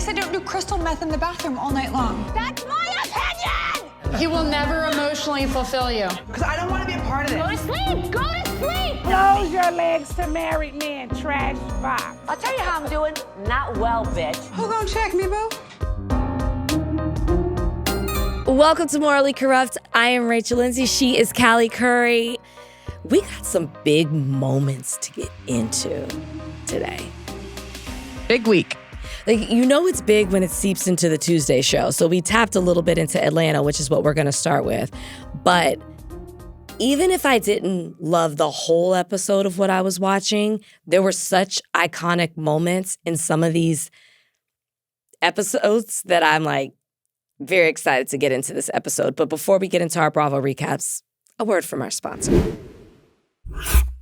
least I don't do crystal meth in the bathroom all night long. That's my opinion! He will never emotionally fulfill you. Because I don't want to be a part of it. Go to sleep! Go to sleep! Close your legs to married men, trash box. I'll tell you how I'm doing. Not well, bitch. Who gonna check me, boo? Welcome to Morally Corrupt. I am Rachel Lindsay. She is Callie Curry. We got some big moments to get into today. Big week. Like, you know it's big when it seeps into the Tuesday show. So we tapped a little bit into Atlanta, which is what we're going to start with. But even if I didn't love the whole episode of what I was watching, there were such iconic moments in some of these episodes that I'm like very excited to get into this episode. But before we get into our Bravo recaps, a word from our sponsor.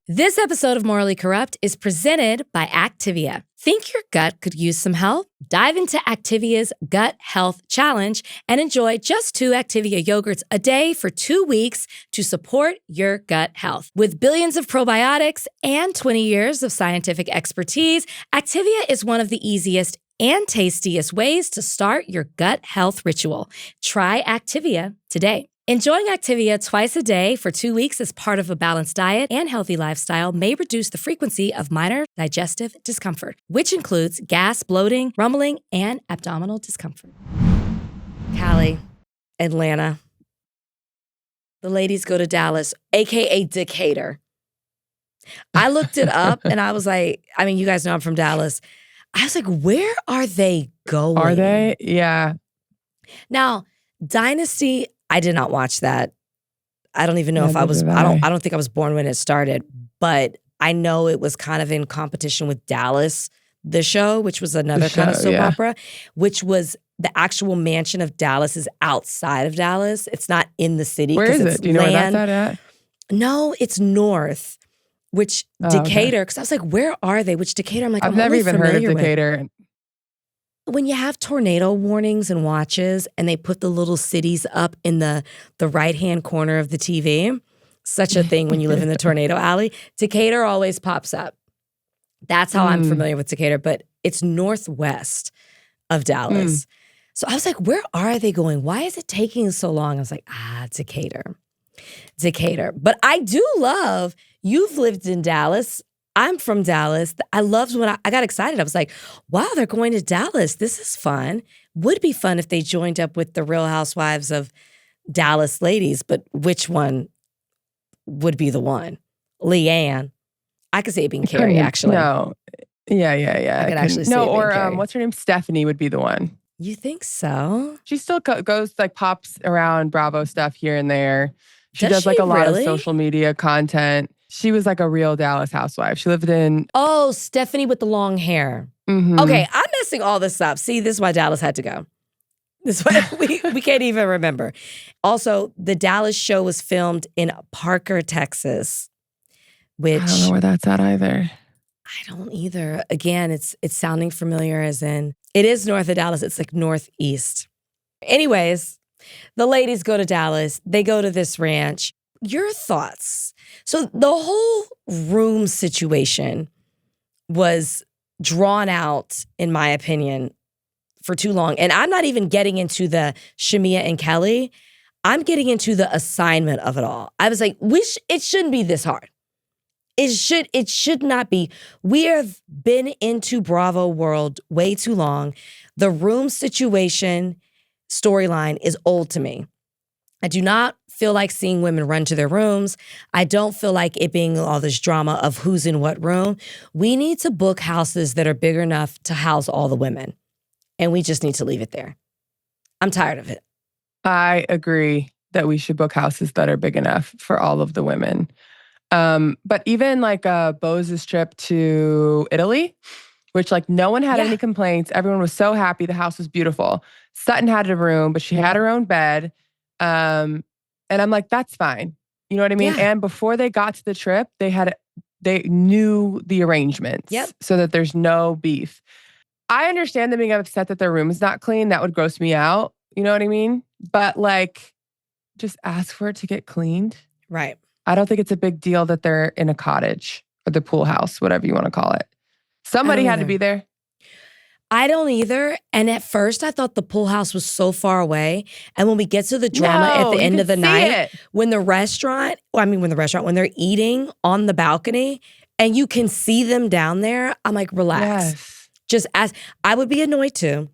This episode of Morally Corrupt is presented by Activia. Think your gut could use some help? Dive into Activia's Gut Health Challenge and enjoy just 2 Activia yogurts a day for 2 weeks to support your gut health. With billions of probiotics and 20 years of scientific expertise, Activia is one of the easiest and tastiest ways to start your gut health ritual. Try Activia today. Enjoying Activia twice a day for 2 weeks as part of a balanced diet and healthy lifestyle may reduce the frequency of minor digestive discomfort, which includes gas, bloating, rumbling, and abdominal discomfort. Callie, Atlanta. The ladies go to Dallas, aka Decatur. I looked it up and I was like, I mean, you guys know I'm from Dallas. I was like, where are they going? Are they? Yeah. Now, Dynasty, I did not watch that. I don't even know if I was, I don't think I was born when it started, but I know it was kind of in competition with Dallas, the show, which was another kind of soap opera, which was the actual mansion of Dallas is outside of Dallas. It's not in the city. Where is it? Do you know where that's at? No, it's north, which Decatur, because I was like, where are they? Which Decatur? I'm like, I've never even heard of Decatur. When you have tornado warnings and watches and they put the little cities up in the right-hand corner of the TV, such a thing when you live in the tornado alley, Decatur always pops up. That's how I'm familiar with Decatur, but it's northwest of Dallas. So I was like, where are they going? Why is it taking so long? I was like, Decatur. But I do love, you've lived in Dallas. I'm from Dallas. I loved when I got excited. I was like, wow, they're going to Dallas. This is fun. Would be fun if they joined up with the Real Housewives of Dallas ladies, but which one would be the one? Leanne. I could say it being Carrie, actually. No. Yeah. I could actually say it being Carrie. What's her name? Stephanie would be the one. You think so? She still goes, like, pops around Bravo stuff here and there. She does like a lot of social media content. She was like a real Dallas housewife. She lived in... Oh, Stephanie with the long hair. Mm-hmm. Okay, I'm messing all this up. See, this is why Dallas had to go. This is why we can't even remember. Also, the Dallas show was filmed in Parker, Texas, which... I don't know where that's at either. I don't either. Again, it's sounding familiar as in... It is north of Dallas. It's like northeast. Anyways, the ladies go to Dallas. They go to this ranch. Your thoughts? So the whole room situation was drawn out, in my opinion, for too long. And I'm not even getting into the Shemea and Kelly. I'm getting into the assignment of it all. I was like, it shouldn't be this hard. It should not be. We have been into Bravo world way too long. The room situation storyline is old to me. I do not feel like seeing women run to their rooms. I don't feel like it being all this drama of who's in what room. We need to book houses that are big enough to house all the women. And we just need to leave it there. I'm tired of it. I agree that we should book houses that are big enough for all of the women. But even like Bose's trip to Italy, which like no one had any complaints. Everyone was so happy. The house was beautiful. Sutton had a room, but she had her own bed. And I'm like, that's fine. You know what I mean? Yeah. And before they got to the trip, they knew the arrangements so that there's no beef. I understand them being upset that their room is not clean. That would gross me out. You know what I mean? But like, just ask for it to get cleaned. Right. I don't think it's a big deal that they're in a cottage or the pool house, whatever you want to call it. Somebody had to be there. I don't either. And at first, I thought the pool house was so far away. And when we get to the drama at the end of the night, when they're eating on the balcony and you can see them down there, I'm like, relax. Yes. Just as I would be annoyed too,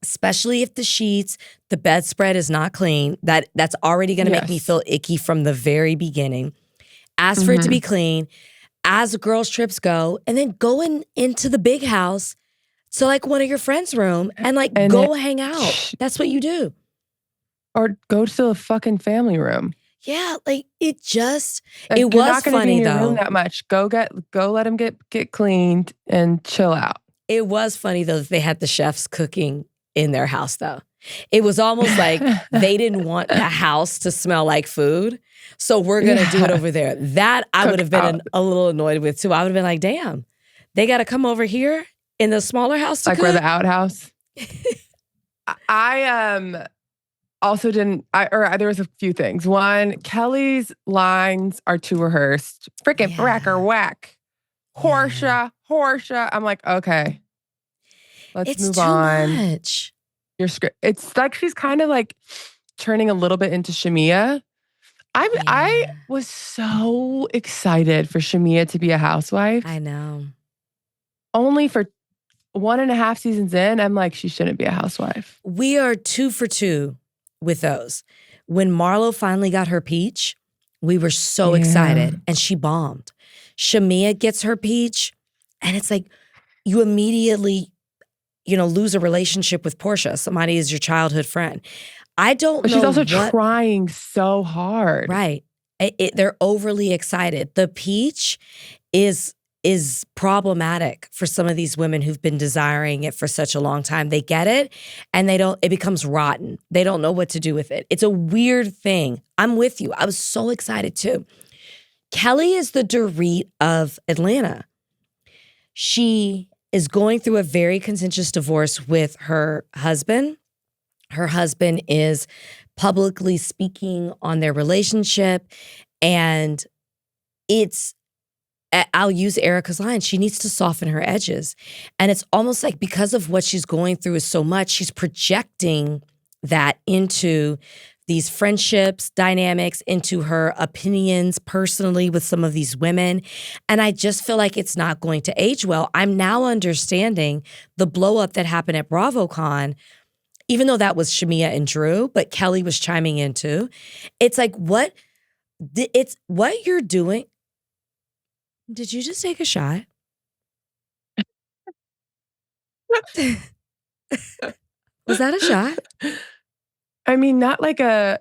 especially if the sheets, the bedspread is not clean. That's already going to make me feel icky from the very beginning. Ask for it to be clean as girls' trips go, and then going into the big house to like one of your friends' room and go hang out. That's what you do. Or go to the fucking family room. Yeah, like it was you're not gonna funny be in your though. room that much. Go let them get cleaned and chill out. It was funny though that they had the chefs cooking in their house though. It was almost like they didn't want the house to smell like food. So we're going to do it over there. That I would have been a little annoyed with too. I would have been like, damn, they got to come over here in the smaller house to cook? Where the outhouse. I also didn't, there was a few things. One, Kelly's lines are too rehearsed. Freaking frack or whack. Horsea. I'm like, okay, let's move on. It's too much. Your script. It's like she's kind of like turning a little bit into Shemea. I was so excited for Shemea to be a housewife. I know. Only for 1.5 seasons in, I'm like, she shouldn't be a housewife. We are 2 for 2 with those. When Marlo finally got her peach, we were so excited and she bombed. Shemea gets her peach and it's like you immediately lose a relationship with Portia. Somebody is your childhood friend. I don't know. She's also trying so hard. Right. They're overly excited. The peach is problematic for some of these women who've been desiring it for such a long time. They get it and it becomes rotten. They don't know what to do with it. It's a weird thing. I'm with you. I was so excited too. Kelly is the Dorit of Atlanta. She is going through a very contentious divorce with her husband. Her husband is publicly speaking on their relationship. And I'll use Erika's line, she needs to soften her edges. And it's almost like because of what she's going through is so much, she's projecting that into these friendships, dynamics, into her opinions personally with some of these women. And I just feel like it's not going to age well. I'm now understanding the blow up that happened at BravoCon, even though that was Shemea and Drew, but Kelly was chiming in too. It's like what you're doing. Did you just take a shot? Was that a shot? I mean, not like an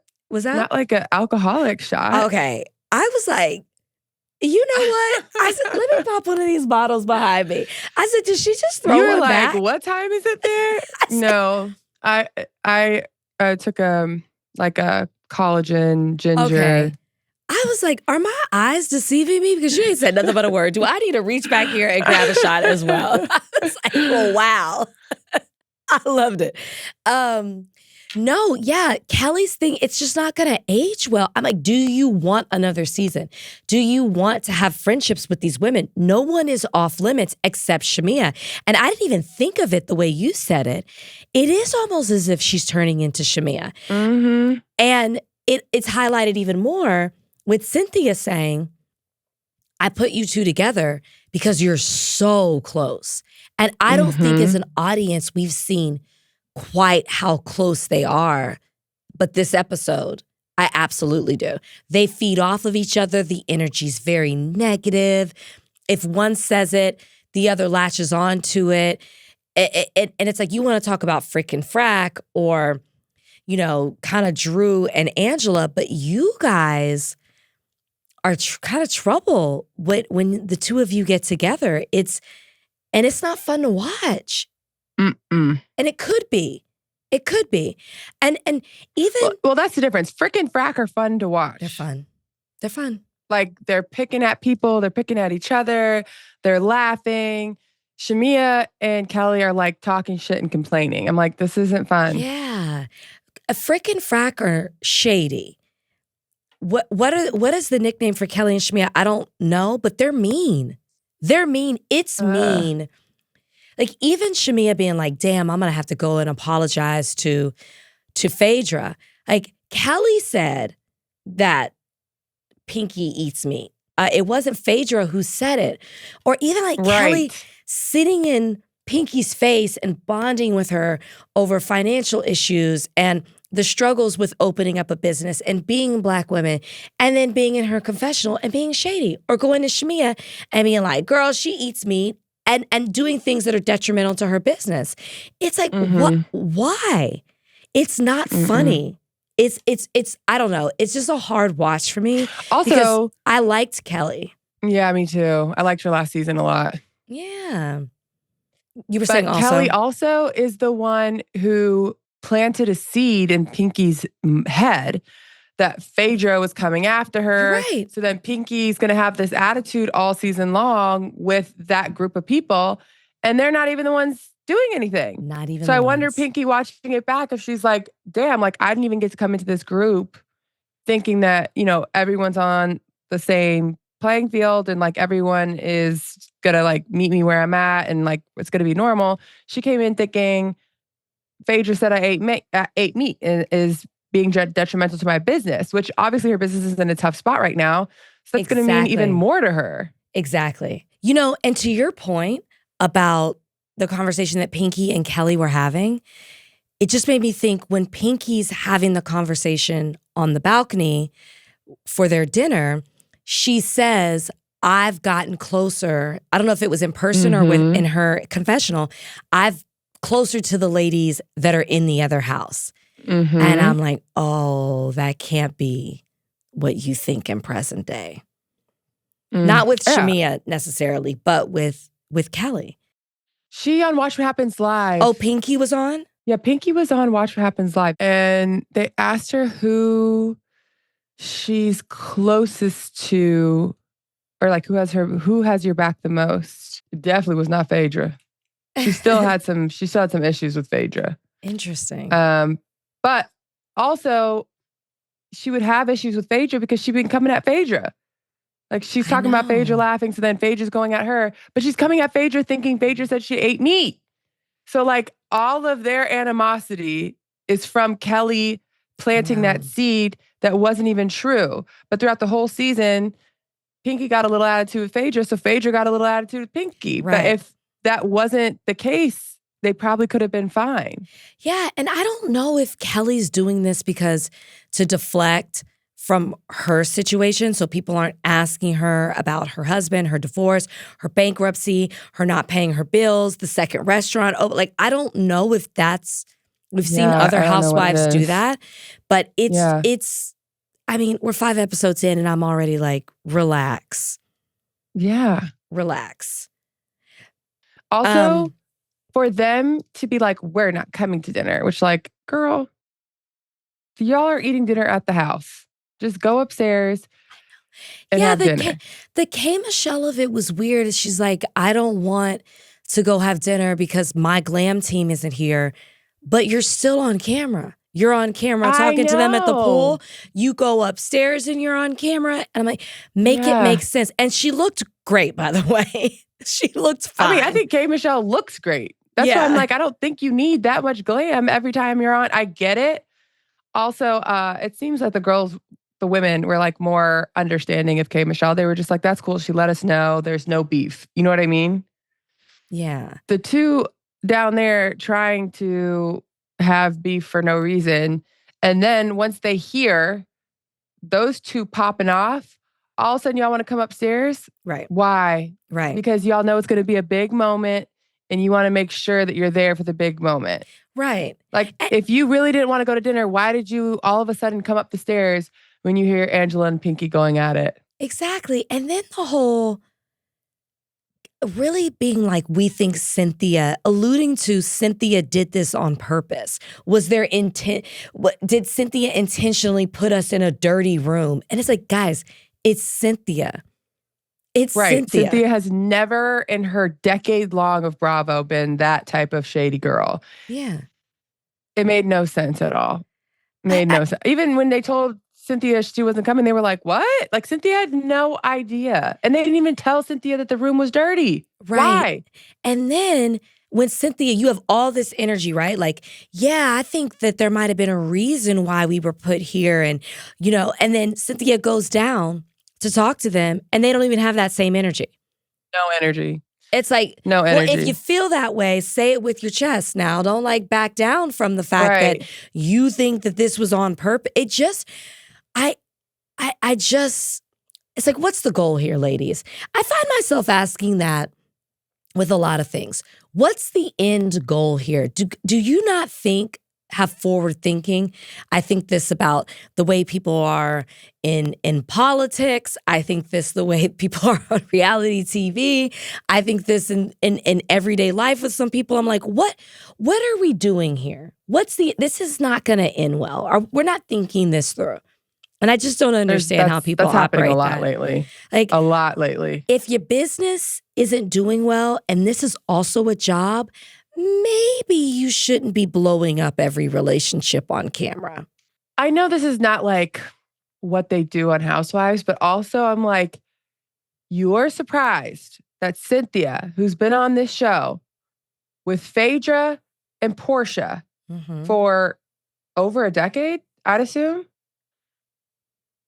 alcoholic shot. Okay. I was like, you know what? I said, let me pop one of these bottles behind me. I said, did she just throw one back? What time is it there? No. I took a collagen ginger. Okay. I was like, are my eyes deceiving me? Because you ain't said nothing but a word. Do I need to reach back here and grab a shot as well? I was like, oh, wow. I loved it. No, yeah, Kelly's thing, it's just not going to age well. I'm like, do you want another season? Do you want to have friendships with these women? No one is off limits except Shemea. And I didn't even think of it the way you said it. It is almost as if she's turning into Shemea. Mm-hmm. And it's highlighted even more with Cynthia saying, I put you two together because you're so close. And I don't think as an audience we've seen quite how close they are. But this episode, I absolutely do. They feed off of each other. The energy's very negative. If one says it, the other latches on to it. And it's like, you want to talk about frickin' frack or, kind of Drew and Angela, but you guys are kind of trouble when the two of you get together. It's not fun to watch. Mm-mm. And it could be. It could be. And even... Well, that's the difference. Frickin' frack are fun to watch. They're fun. They're fun. Like, they're picking at people. They're picking at each other. They're laughing. Shemea and Callie are like talking shit and complaining. I'm like, this isn't fun. Yeah. A frickin' frack are shady. What is the nickname for Callie and Shemea? I don't know, but they're mean. They're mean. It's mean. Like even Shemea being like, damn, I'm gonna have to go and apologize to Phaedra. Like Callie said that Pinky eats meat. It wasn't Phaedra who said it. Or even like Callie sitting in Pinky's face and bonding with her over financial issues and the struggles with opening up a business and being Black women, and then being in her confessional and being shady, or going to Shemea and being like, girl, she eats meat, and doing things that are detrimental to her business. It's like, what? Why? It's not funny. It's I don't know. It's just a hard watch for me. Also, I liked Callie. Yeah, me too. I liked her last season a lot. Yeah. You were saying also. Callie also is the one who planted a seed in Pinky's head that Phaedra was coming after her. Right. So then Pinky's going to have this attitude all season long with that group of people, and they're not even the ones doing anything. Not even. So I wonder, Pinky watching it back, if she's like, damn, like I didn't even get to come into this group thinking that, you know, everyone's on the same playing field and like everyone is going to like meet me where I'm at and like it's going to be normal. She came in thinking Phaedra said I ate meat and is being detrimental to my business, which obviously her business is in a tough spot right now. So that's going to mean even more to her. Exactly. You know, and to your point about the conversation that Pinky and Callie were having, it just made me think when Pinky's having the conversation on the balcony for their dinner, she says, I've gotten closer. I don't know if it was in person or in her confessional. I've closer to the ladies that are in the other house. And I'm like, oh, that can't be what you think in present day. Not with Shemea necessarily, but with Callie. She on Watch What Happens Live. Oh, Pinky was on? Yeah, Pinky was on Watch What Happens Live. And they asked her who she's closest to, or like who has your back the most. It definitely was not Phaedra. She still had some issues with Phaedra. Interesting. But also she would have issues with Phaedra because she'd been coming at Phaedra. Like she's talking about Phaedra laughing, so then Phaedra's going at her. But she's coming at Phaedra thinking Phaedra said she ate meat. So like all of their animosity is from Callie planting that seed that wasn't even true. But throughout the whole season, Pinky got a little attitude with Phaedra, so Phaedra got a little attitude with Pinky. Right. But if that wasn't the case, they probably could have been fine. Yeah, and I don't know if Kelly's doing this because to deflect from her situation, so people aren't asking her about her husband, her divorce, her bankruptcy, her not paying her bills, the second restaurant. Oh, like I don't know if that's, we've seen other housewives do that, but it's, I mean, we're 5 episodes in and I'm already like, relax. Yeah. Relax. Also, for them to be like, we're not coming to dinner, which like, girl, y'all are eating dinner at the house. Just go upstairs and have dinner. The K. Michelle of it was weird. She's like, I don't want to go have dinner because my glam team isn't here, but you're still on camera. You're on camera talking to them at the pool. You go upstairs and you're on camera. And I'm like, make it make sense. And she looked great, by the way. She looked fine. I mean, I think K. Michelle looks great. That's why I'm like, I don't think you need that much glam every time you're on. I get it. Also, it seems like the women were like more understanding of K. Michelle. They were just like, that's cool. She let us know there's no beef. You know what I mean? Yeah. The two down there trying to have beef for no reason. And then once they hear those two popping off, all of a sudden y'all want to come upstairs? Right. Why? Right. Because y'all know it's going to be a big moment and you want to make sure that you're there for the big moment. Right. Like if you really didn't want to go to dinner, why did you all of a sudden come up the stairs when you hear Angela and Pinky going at it? Exactly. And then the whole really being like, we think Cynthia, alluding to Cynthia did this on purpose. Was their intent, did Cynthia intentionally put us in a dirty room? And it's like, guys, it's Cynthia. It's right. Cynthia. Cynthia has never in her decade long of Bravo been that type of shady girl. Yeah. It made no sense at all. Made no sense. Even when they told Cynthia she wasn't coming, they were like, what? Like Cynthia had no idea. And they didn't even tell Cynthia that the room was dirty. Right. Why? And then when Cynthia, you have all this energy, right? Like, yeah, I think that there might have been a reason why we were put here. And, and then Cynthia goes down to talk to them and they don't even have that same energy. No energy. It's like, no energy. Well, if you feel that way, say it with your chest now. Don't like back down from the fact that you think that this was on purpose. It just, it's like, what's the goal here, ladies? I find myself asking that with a lot of things. What's the end goal here? Do you not have forward thinking? I think this about the way people are in politics. I think this the way people are on reality TV. I think this in everyday life with some people. I'm like, what are we doing here? This is not going to end well. We're not thinking this through. And I just don't understand how people that's operate. Happening a lot lately. Like a lot lately. If your business isn't doing well and this is also a job, maybe you shouldn't be blowing up every relationship on camera. I know this is not like what they do on Housewives, but also I'm like, you're surprised that Cynthia, who's been on this show with Phaedra and Portia for over a decade, I'd assume,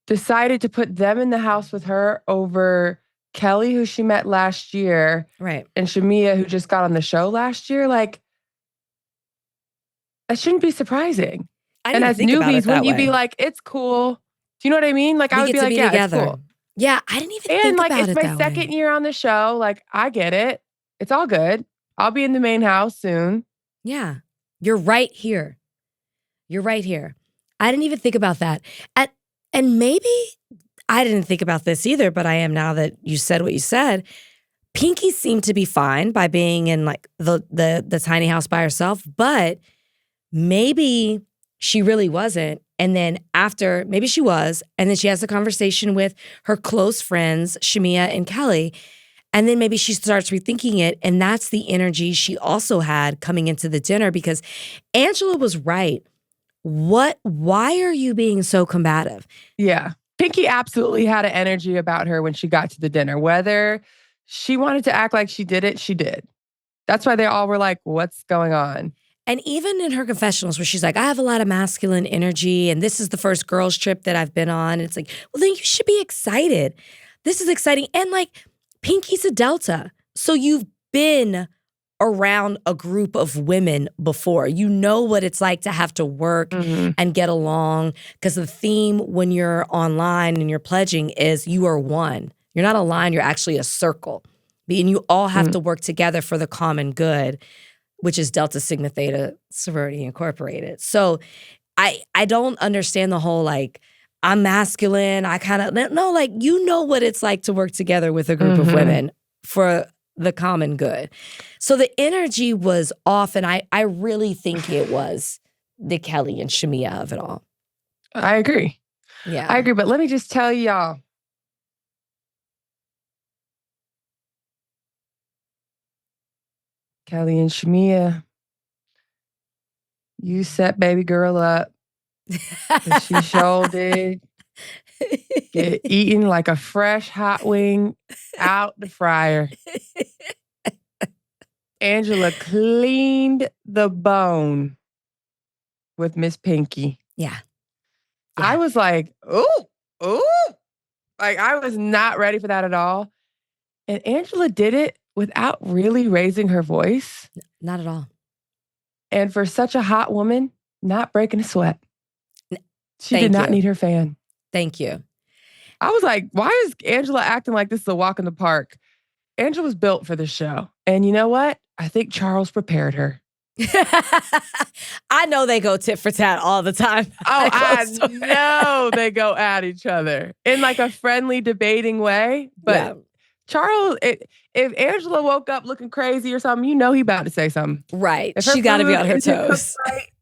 decided to put them in the house with her over Kelly, who she met last year, right, and Shemea, who just got on the show last year. Like, that shouldn't be surprising. And as newbies, wouldn't you be like, it's cool? Do you know what I mean? Like, I would be like, yeah, it's cool. Yeah, I didn't even think about it that way. And like, it's my second year on the show. Like, I get it. It's all good. I'll be in the main house soon. Yeah, you're right here. You're right here. I didn't even think about that. And maybe I didn't think about this either, but I am now that you said what you said. Pinky seemed to be fine by being in like the tiny house by herself, but maybe she really wasn't. And then after, maybe she was, and then she has a conversation with her close friends, Shemea and Callie, and then maybe she starts rethinking it, and that's the energy she also had coming into the dinner because Angela was right. Why are you being so combative? Yeah. Pinky absolutely had an energy about her when she got to the dinner. Whether she wanted to act like she did it, she did. That's why they all were like, what's going on? And even in her confessionals where she's like, I have a lot of masculine energy and this is the first girls trip that I've been on. And it's like, well, then you should be excited. This is exciting. And like, Pinky's a Delta. So you've been around a group of women before. You know what it's like to have to work and get along because the theme when you're online and you're pledging is you are one. You're not a line, you're actually a circle. And you all have to work together for the common good, which is Delta Sigma Theta Sorority Incorporated. So I don't understand the whole like, I'm masculine, I kind of, no, like you know what it's like to work together with a group of women for the common good. So the energy was off, and I really think it was the Kelly and Shemea of it all. I agree. Yeah. I agree, but let me just tell y'all. Kelly and Shemea, you set baby girl up. And she sure did. Get eaten like a fresh hot wing out the fryer. Angela cleaned the bone with Miss Pinky. Yeah. I was like, ooh. Like, I was not ready for that at all. And Angela did it without really raising her voice. Not at all. And for such a hot woman, not breaking a sweat. She did not need her fan. Thank you. I was like, why is Angela acting like this is a walk in the park? Angela was built for this show. And you know what? I think Charles prepared her. I know they go tit for tat all the time. Oh, I know they go at each other in like a friendly debating way. But Charles, if Angela woke up looking crazy or something, you know he about to say something. Right. She got to be on her toes. Right,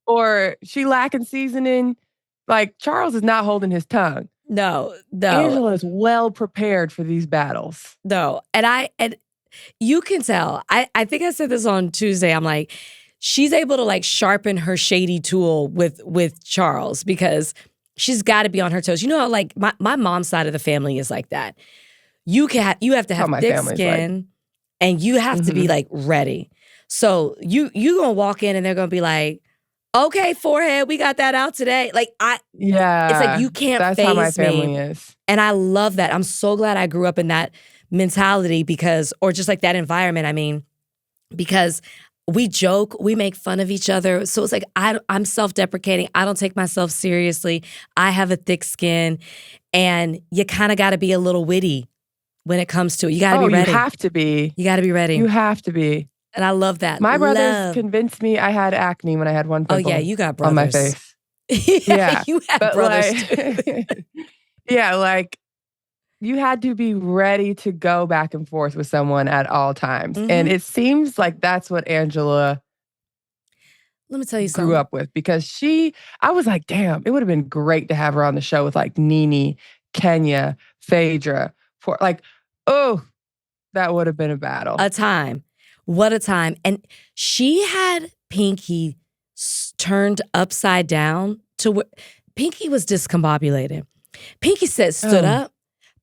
or she lacking seasoning. Like, Charles is not holding his tongue. No. Angela is well prepared for these battles. No. And you can tell. I think I said this on Tuesday. I'm like, she's able to like sharpen her shady tool with Charles because she's got to be on her toes. You know, like my mom's side of the family is like that. You have to have thick skin and you have to be like ready. So you gonna walk in and they're gonna be like, okay, forehead, we got that out today. Like it's like you can't that's faze how my me. family is. And I love that. I'm so glad I grew up in that mentality or just like that environment. I mean, because we joke, we make fun of each other. So it's like I'm self-deprecating. I don't take myself seriously. I have a thick skin, and you kind of got to be a little witty when it comes to it. You got to be ready. You have to be. You got to be ready. You have to be. And I love that. My brothers convinced me I had acne when I had one pimple. Oh yeah, you got brothers on my face. yeah, you had brothers too. Yeah, like you had to be ready to go back and forth with someone at all times. Mm-hmm. And it seems like that's what Angela let me tell you something. grew up with, because I was like, damn, it would have been great to have her on the show with like Nene, Kenya, Phaedra. That would have been a battle. A time. What a time. And she had Pinky turned upside down to where Pinky was discombobulated. Pinky stood up.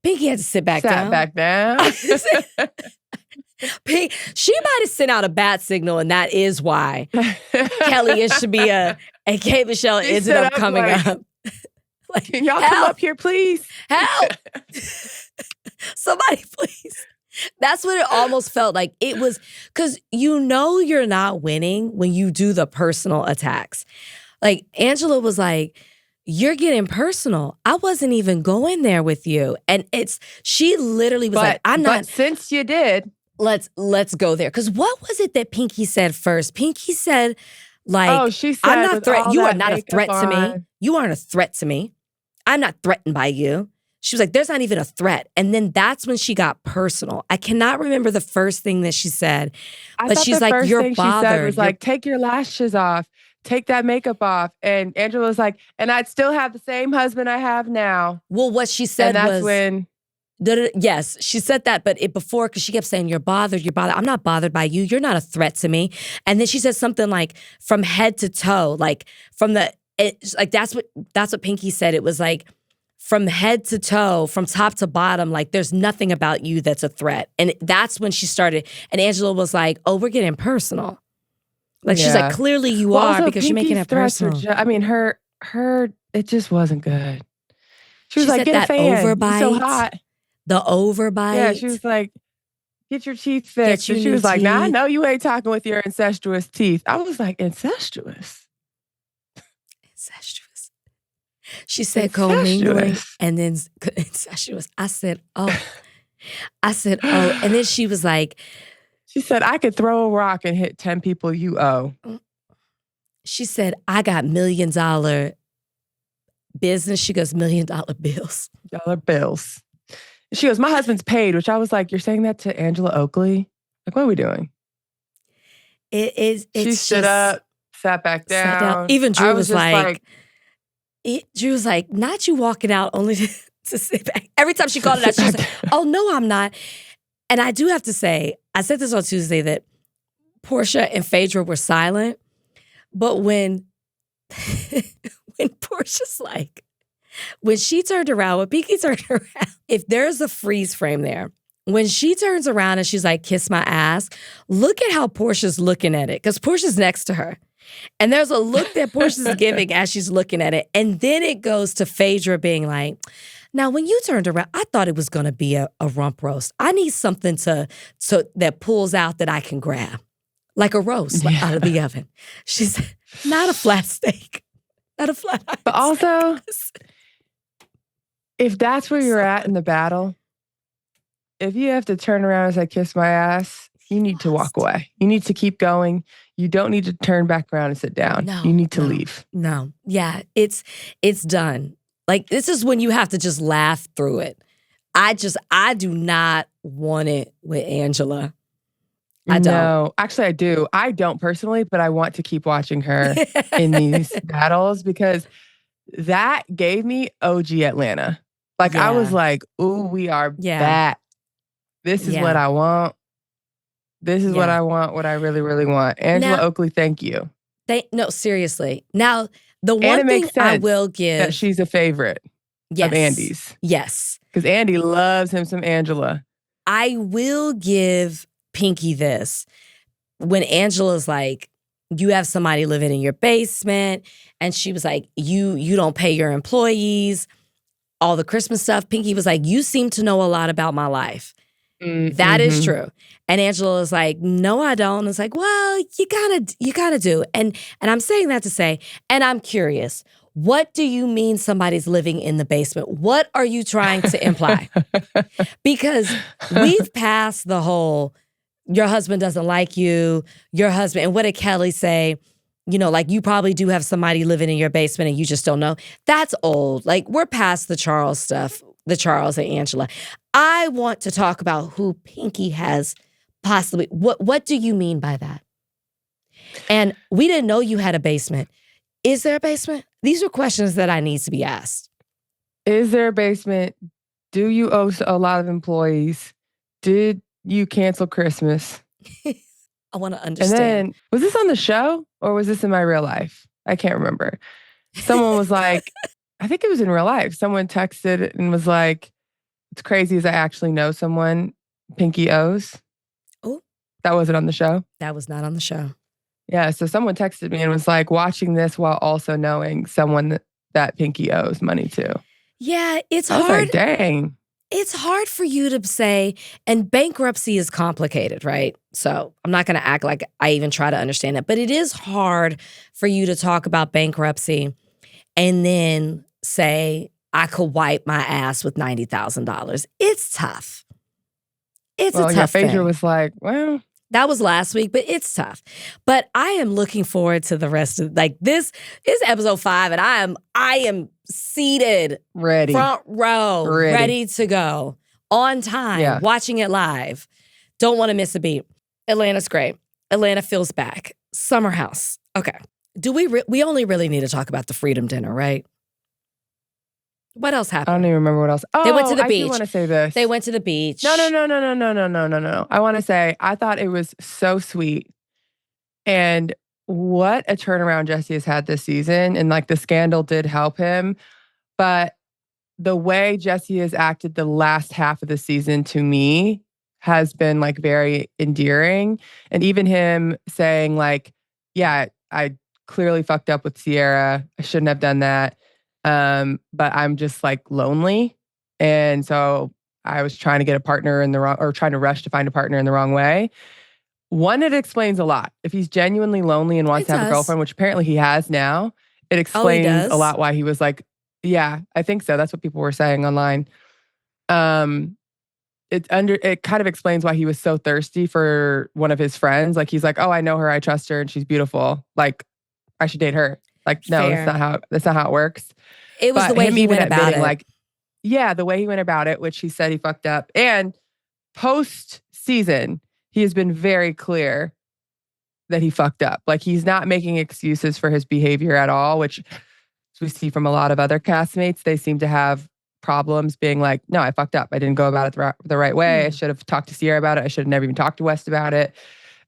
Pinky had to sit back down. Sat back down. She might have sent out a bat signal, and that is why Kelly and Shemea and Kate Michelle ended up coming up. Like, can y'all come up here, please? Help! Somebody, please. That's what it almost felt like. It was because you're not winning when you do the personal attacks. Like Angela was like, you're getting personal. I wasn't even going there with you. And she literally was like, I'm not. But since you did. Let's go there. Because what was it that Pinky said first? Pinky said, like, she said, I'm not threat. You are not a makeup threat to me. on. You aren't a threat to me. I'm not threatened by you. She was like, there's not even a threat. And then that's when she got personal. I cannot remember the first thing that she said, but she's like, you're bothered. She said was like, take your lashes off, take that makeup off. And Angela was like, and I'd still have the same husband I have now. Well, what she said and that's was, when. Yes, she said that, but before, because she kept saying, you're bothered. I'm not bothered by you. You're not a threat to me. And then she said something like, from head to toe, like that's what Pinky said. It was like, from head to toe, from top to bottom, like there's nothing about you that's a threat. And that's when she started. And Angela was like, oh, we're getting personal. Like she's like, clearly you are, because you're making it personal. Her, it just wasn't good. She was like, said get a fan. Overbite, It's so hot. The overbite. Yeah, she was like, get your teeth fixed. And she was like, nah, I know you ain't talking with your incestuous teeth. I was like, incestuous? Incestuous. She said commingling and then incestuous. I said, oh. And then she was like. She said, I could throw a rock and hit 10 people you owe. She said, I got $1 million business. She goes, $1 million bills. Dollar bills. She goes, my husband's paid, which I was like, you're saying that to Angela Oakley? Like, what are we doing? She stood up, sat back down. Even Drew was like Drew was like, not you walking out only to sit back. Every time she called it out, she was like, oh, no, I'm not. And I do have to say, I said this on Tuesday, that Portia and Phaedra were silent. But when Portia's like, when she turned around, when Pinky turned around, if there's a freeze frame there, when she turns around and she's like, kiss my ass, look at how Portia's looking at it, because Portia's next to her. And there's a look that Portia's giving as she's looking at it. And then it goes to Phaedra being like, now, when you turned around, I thought it was going to be a rump roast. I need something that pulls out that I can grab, like a roast out of the oven. She said, not a flat steak, not a flat iron. But also, if that's where you're at in the battle, if you have to turn around and say, kiss my ass, you need to walk away. You need to keep going. You don't need to turn back around and sit down. No, you need to leave. No. Yeah, it's done. Like, this is when you have to just laugh through it. I do not want it with Angela. I don't. No, actually I do. I don't personally, but I want to keep watching her in these battles, because that gave me OG Atlanta. Like, I was like, ooh, we are back. This is what I want. This is what I want, what I really, really want. Angela Oakley, thank you. No, seriously. Now, the one thing I will give, that she's a favorite of Andy's. Yes. Because Andy loves him some Angela. I will give Pinky this. when Angela's like, you have somebody living in your basement, and she was like, you don't pay your employees, all the Christmas stuff. Pinky was like, you seem to know a lot about my life. That is true. And Angela is like, no, I don't. And it's like, well, you gotta do. And I'm saying that to say, and I'm curious, what do you mean somebody's living in the basement? What are you trying to imply? Because we've passed the whole, your husband doesn't like you, your husband, and what did Kelly say? You know, like, you probably do have somebody living in your basement and you just don't know. That's old. Like, we're past the Charles stuff, the Charles and Angela. I want to talk about who Pinky has possibly. What do you mean by that? And we didn't know you had a basement. Is there a basement? These are questions that I need to be asked. Is there a basement? Do you owe a lot of employees? Did you cancel Christmas? I want to understand. And then, was this on the show or was this in my real life? I can't remember. Someone was like, I think it was in real life. Someone texted and was like, it's crazy as I actually know someone Pinky owes. Oh. That wasn't on the show? That was not on the show. Yeah, so someone texted me and was like, watching this while also knowing someone that Pinky owes money to. Yeah, it's I was hard. like, dang. It's hard for you to say, and bankruptcy is complicated, right? So I'm not going to act like I even try to understand it, but it is hard for you to talk about bankruptcy and then say, I could wipe my ass with $90,000. It's tough. It's a tough thing. Phaedra was like, well. That was last week, but it's tough. But I am looking forward to the rest of, like, this is episode 5, and I am seated, ready, front row, ready to go, on time, watching it live. Don't want to miss a beat. Atlanta's great. Atlanta feels back. Summer house. Okay. Do we only really need to talk about the Freedom Dinner, right? What else happened? I don't even remember what else. Oh, they went to the beach. I do want to say this. They went to the beach. No. I want to say, I thought it was so sweet. And what a turnaround Jesse has had this season. And like, the scandal did help him. But the way Jesse has acted the last half of the season, to me, has been like very endearing. And even him saying like, yeah, I clearly fucked up with Sierra. I shouldn't have done that. But I'm just like lonely. And so I was trying to get a partner in the wrong, or trying to rush to find a partner in the wrong way. One, it explains a lot. If he's genuinely lonely and wants to have a girlfriend, which apparently he has now, it explains a lot why he was like, yeah, I think so. That's what people were saying online. It kind of explains why he was so thirsty for one of his friends. Like, he's like, oh, I know her, I trust her, and she's beautiful. Like, I should date her. Like, no, that's not how it works. It was the way he went about it. Like, yeah, the way he went about it, which he said he fucked up. And post-season, he has been very clear that he fucked up. Like, he's not making excuses for his behavior at all, which we see from a lot of other castmates. They seem to have problems being like, no, I fucked up. I didn't go about it the right way. I should have talked to Sierra about it. I should have never even talked to West about it.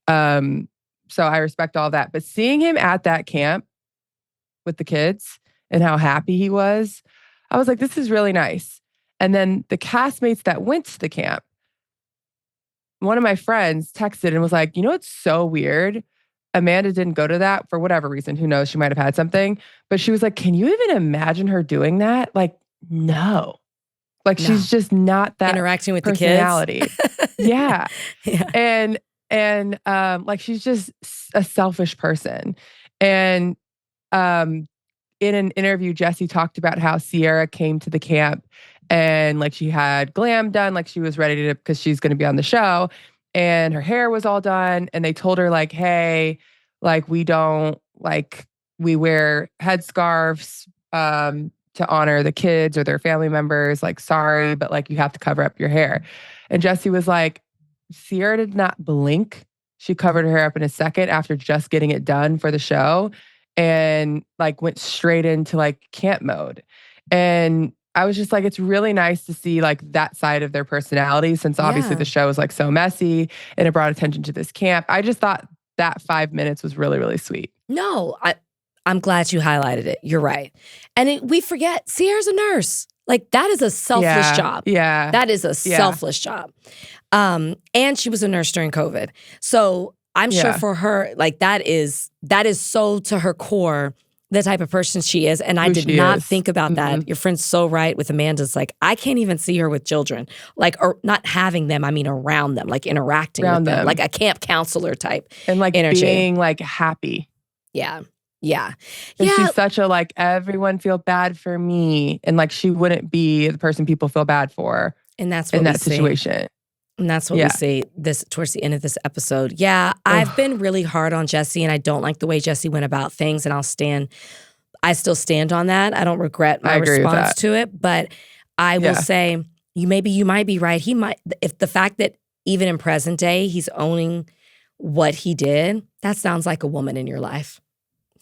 So I respect all that. But seeing him at that camp with the kids and how happy he was, I was like, this is really nice. And then the castmates that went to the camp, one of my friends texted and was like, you know, it's so weird. Amanda didn't go to that for whatever reason. Who knows? She might have had something. But she was like, can you even imagine her doing that? Like, no. Like, she's just not that interacting with personality. The kids. Yeah. And like, she's just a selfish person. And in an interview, Jesse talked about how Sierra came to the camp and like she had glam done, like she was ready to, because she's going to be on the show, and her hair was all done. And they told her like, hey, like, we wear headscarves to honor the kids or their family members. Like, sorry, but like, you have to cover up your hair. And Jesse was like, Sierra did not blink. She covered her hair up in a second after just getting it done for the show, and like went straight into like camp mode. And I was just like, it's really nice to see like that side of their personality, since obviously the show is like so messy and it brought attention to this camp. I just thought that 5 minutes was really, really sweet. No, I'm glad you highlighted it. You're right. And we forget, Sierra's a nurse. Like, that is a selfless job. Yeah. That is a selfless job. And she was a nurse during COVID. So I'm sure for her, like that is so to her core the type of person she is. And I did not think about that. Your friend's so right with Amanda's like, I can't even see her with children. Like, or not having them, I mean around them, like interacting with them. Like a camp counselor type and like energy. Being like happy. Yeah. And she's such a like, everyone feel bad for me. And like she wouldn't be the person people feel bad for and that's what in that situation. And that's what we see this towards the end of this episode. Yeah, I've been really hard on Jesse, and I don't like the way Jesse went about things, and I still stand on that. I don't regret my response to it, but I will say, you might be right. He might, if the fact that even in present day, he's owning what he did, that sounds like a woman in your life.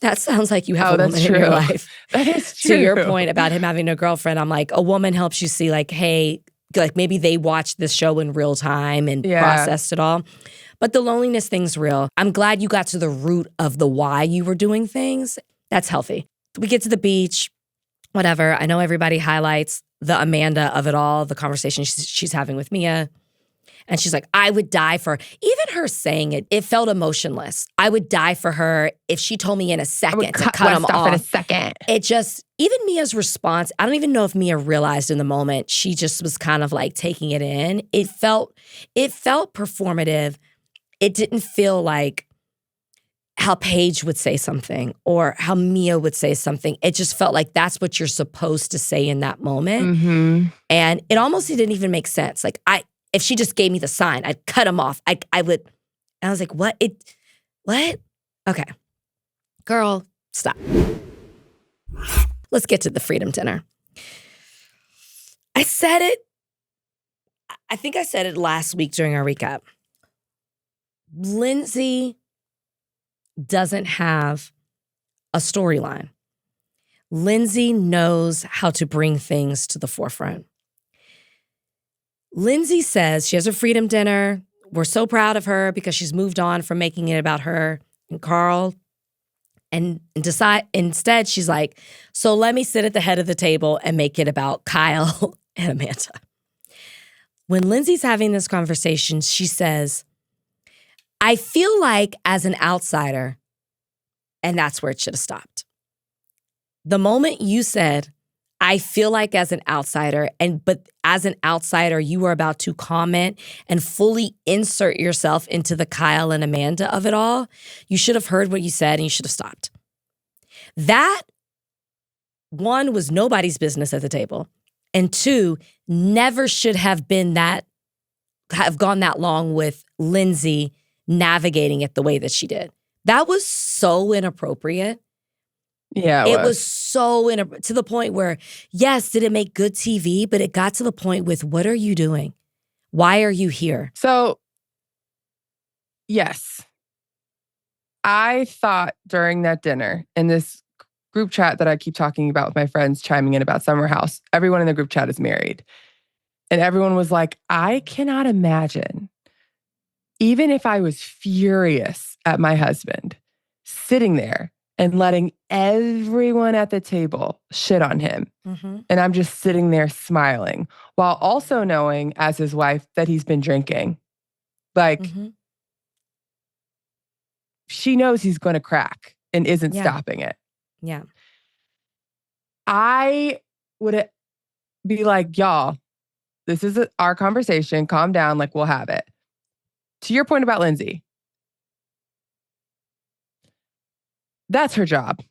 That sounds like you have a woman in your life. That is true. To your point about him having a girlfriend, I'm like, a woman helps you see like, hey, like maybe they watched this show in real time and processed it all. But the loneliness thing's real. I'm glad you got to the root of the why you were doing things. That's healthy. We get to the beach, whatever. I know everybody highlights the Amanda of it all, the conversation she's having with Mia. And she's like, I would die for her. Even her saying it felt emotionless. I would die for her if she told me in a second to cut him off. In a second. It just, even Mia's response, I don't even know if Mia realized in the moment. She just was kind of like taking it in. It felt performative. It didn't feel like how Paige would say something or how Mia would say something. It just felt like that's what you're supposed to say in that moment. Mm-hmm. And it almost didn't even make sense. Like if she just gave me the sign, I'd cut him off. I would. And I was like, what? What? Okay. Girl, stop. Let's get to the freedom dinner. I said it. I think I said it last week during our recap. Lindsay doesn't have a storyline. Lindsay knows how to bring things to the forefront. Lindsay says she has a freedom dinner. We're so proud of her because she's moved on from making it about her and Carl. And instead, she's like, so let me sit at the head of the table and make it about Kyle and Amanda. When Lindsay's having this conversation, she says, I feel like as an outsider, and that's where it should have stopped. The moment you said, I feel like as an outsider, but as an outsider, you are about to comment and fully insert yourself into the Kyle and Amanda of it all, you should have heard what you said and you should have stopped. That, one, was nobody's business at the table. And two, never should have gone that long with Lindsay navigating it the way that she did. That was so inappropriate. Yeah, it was so to the point where, yes, did it make good TV? But it got to the point with, what are you doing? Why are you here? So, yes. I thought during that dinner, in this group chat that I keep talking about with my friends chiming in about Summer House, everyone in the group chat is married. And everyone was like, I cannot imagine, even if I was furious at my husband, sitting there and letting everyone at the table shit on him. Mm-hmm. And I'm just sitting there smiling while also knowing as his wife that he's been drinking. Like, she knows he's going to crack and isn't stopping it. Yeah. I would be like, y'all, this is our conversation. Calm down. Like, we'll have it. To your point about Lindsay, that's her job.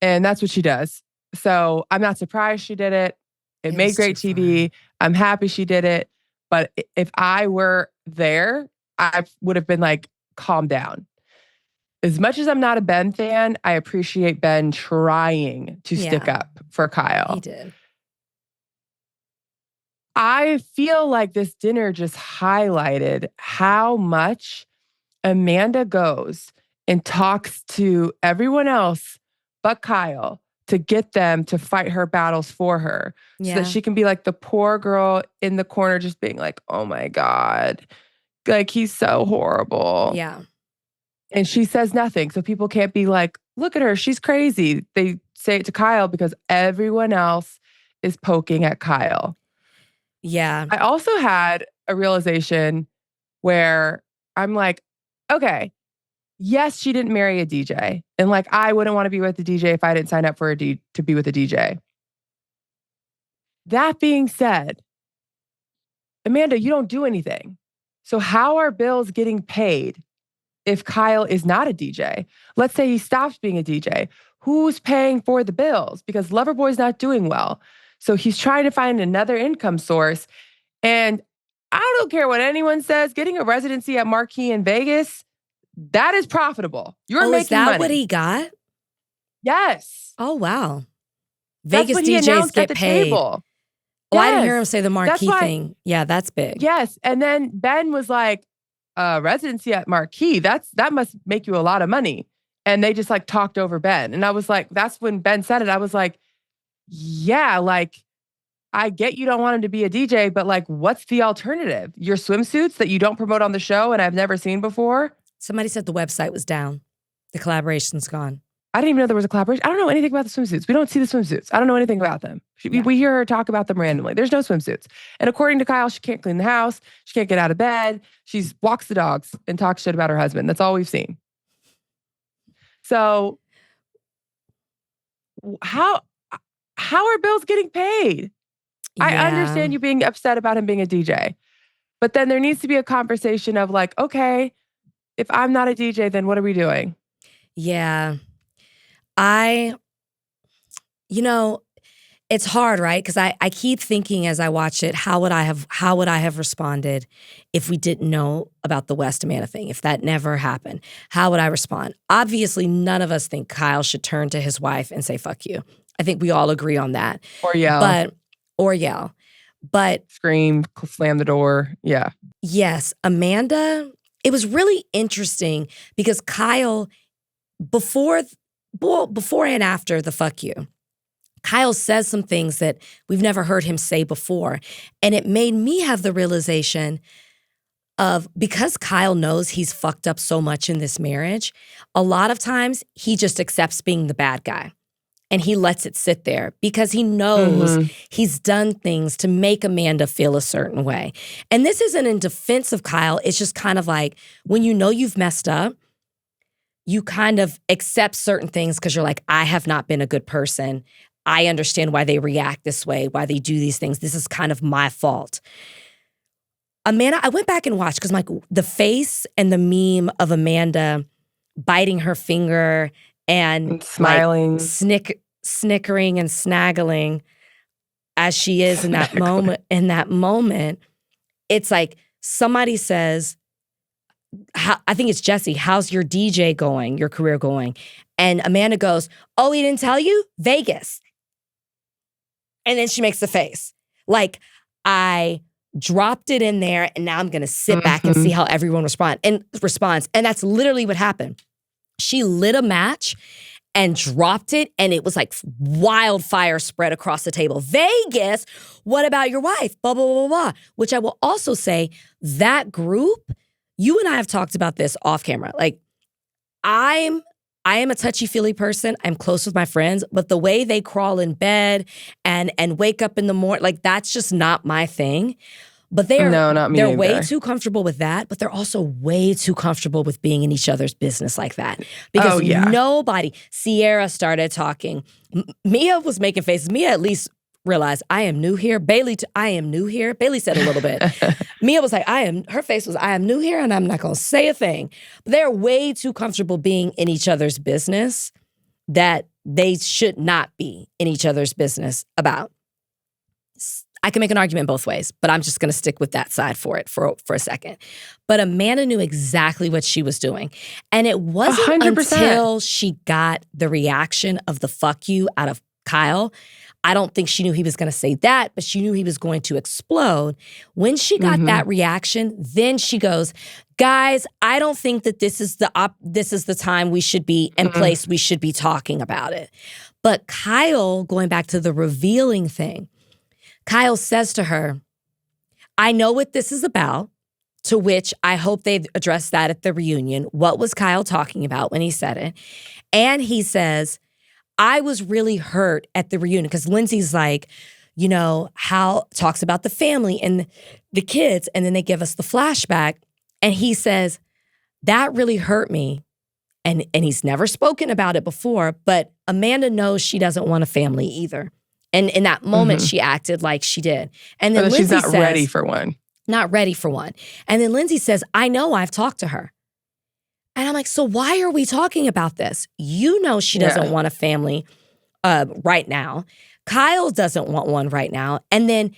And that's what she does. So I'm not surprised she did it. It made great TV. I'm happy she did it. But if I were there, I would have been like, calm down. As much as I'm not a Ben fan, I appreciate Ben trying to stick up for Kyle. He did. I feel like this dinner just highlighted how much Amanda goes and talks to everyone else but Kyle to get them to fight her battles for her. So that she can be like the poor girl in the corner just being like, oh my God, like he's so horrible. Yeah. And she says nothing. So people can't be like, look at her, she's crazy. They say it to Kyle because everyone else is poking at Kyle. Yeah. I also had a realization where I'm like, okay, yes, she didn't marry a DJ. And like, I wouldn't want to be with a DJ if I didn't sign up for to be with a DJ. That being said, Amanda, you don't do anything. So how are bills getting paid if Kyle is not a DJ? Let's say he stops being a DJ. Who's paying for the bills? Because Loverboy's not doing well. So he's trying to find another income source. And I don't care what anyone says, getting a residency at Marquee in Vegas, that is profitable. You're making money. Is that what he got? Yes. Oh, wow. That's Vegas what he DJs announced get at the paid. table. Oh, I didn't Yes. hear him say the Marquee That's why- thing. Yeah, that's big. Yes. And then Ben was like, residency at Marquee, that must make you a lot of money. And they just like talked over Ben. And I was like, that's when Ben said it. I was like, yeah, like, I get you don't want him to be a DJ, but like, what's the alternative? Your swimsuits that you don't promote on the show and I've never seen before? Somebody said the website was down. The collaboration's gone. I didn't even know there was a collaboration. I don't know anything about the swimsuits. We don't see the swimsuits. I don't know anything about them. We hear her talk about them randomly. There's no swimsuits. And according to Kyle, she can't clean the house. She can't get out of bed. She walks the dogs and talks shit about her husband. That's all we've seen. So how are bills getting paid? I Yeah. understand you being upset about him being a DJ. But then there needs to be a conversation of like, okay, if I'm not a DJ, then what are we doing? Yeah. It's hard, right? Because I keep thinking as I watch it, how would I have responded if we didn't know about the West Amanda thing? If that never happened, how would I respond? Obviously, none of us think Kyle should turn to his wife and say, fuck you. I think we all agree on that. Or yell. But Scream, slam the door. Yeah. yes, Amanda, it was really interesting because Kyle, before and after the fuck you, Kyle says some things that we've never heard him say before. And it made me have the realization of, because Kyle knows he's fucked up so much in this marriage, a lot of times he just accepts being the bad guy. And he lets it sit there because he knows he's done things to make Amanda feel a certain way. And this isn't in defense of Kyle. It's just kind of like when you know you've messed up, you kind of accept certain things because you're like, I have not been a good person. I understand why they react this way, why they do these things. This is kind of my fault. Amanda, I went back and watched because like the face and the meme of Amanda biting her finger and smiling, like, snickering and snaggling as she is in that moment. In that moment, it's like somebody says, I think it's Jesse, how's your DJ going, your career going? And Amanda goes, oh, he didn't tell you? Vegas. And then she makes the face. Like, I dropped it in there and now I'm going to sit back and see how everyone responds. And that's literally what happened. She lit a match and dropped it, and it was like wildfire spread across the table. Vegas, what about your wife? Blah, blah, blah, blah. Which I will also say, that group, you and I have talked about this off camera. Like, I am a touchy-feely person. I'm close with my friends, but the way they crawl in bed and wake up in the morning, like, that's just not my thing. But they're way too comfortable with that, but they're also way too comfortable with being in each other's business like that. Because nobody, Sierra started talking. Mia was making faces. Mia at least realized, I am new here. I am new here. Bailey said a little bit. Mia was like, her face was, I am new here and I'm not going to say a thing. But they're way too comfortable being in each other's business that they should not be in each other's business about. I can make an argument both ways, but I'm just going to stick with that side for a second. But Amanda knew exactly what she was doing. And it wasn't 100%. Until she got the reaction of the fuck you out of Kyle. I don't think she knew he was going to say that, but she knew he was going to explode. When she got that reaction, then she goes, guys, I don't think that this is the time we should be and place we should be talking about it. But Kyle, going back to the revealing thing, Kyle says to her, I know what this is about, to which I hope they've addressed that at the reunion. What was Kyle talking about when he said it? And he says, I was really hurt at the reunion because Lindsay's like, how talks about the family and the kids. And then they give us the flashback. And he says, that really hurt me And he's never spoken about it before, but Amanda knows she doesn't want a family either. And in that moment, she acted like she did. And then Lindsay she's not says, ready for one. Not ready for one. And then Lindsay says, I know, I've talked to her. And I'm like, so why are we talking about this? You know she doesn't want a family right now. Kyle doesn't want one right now. And then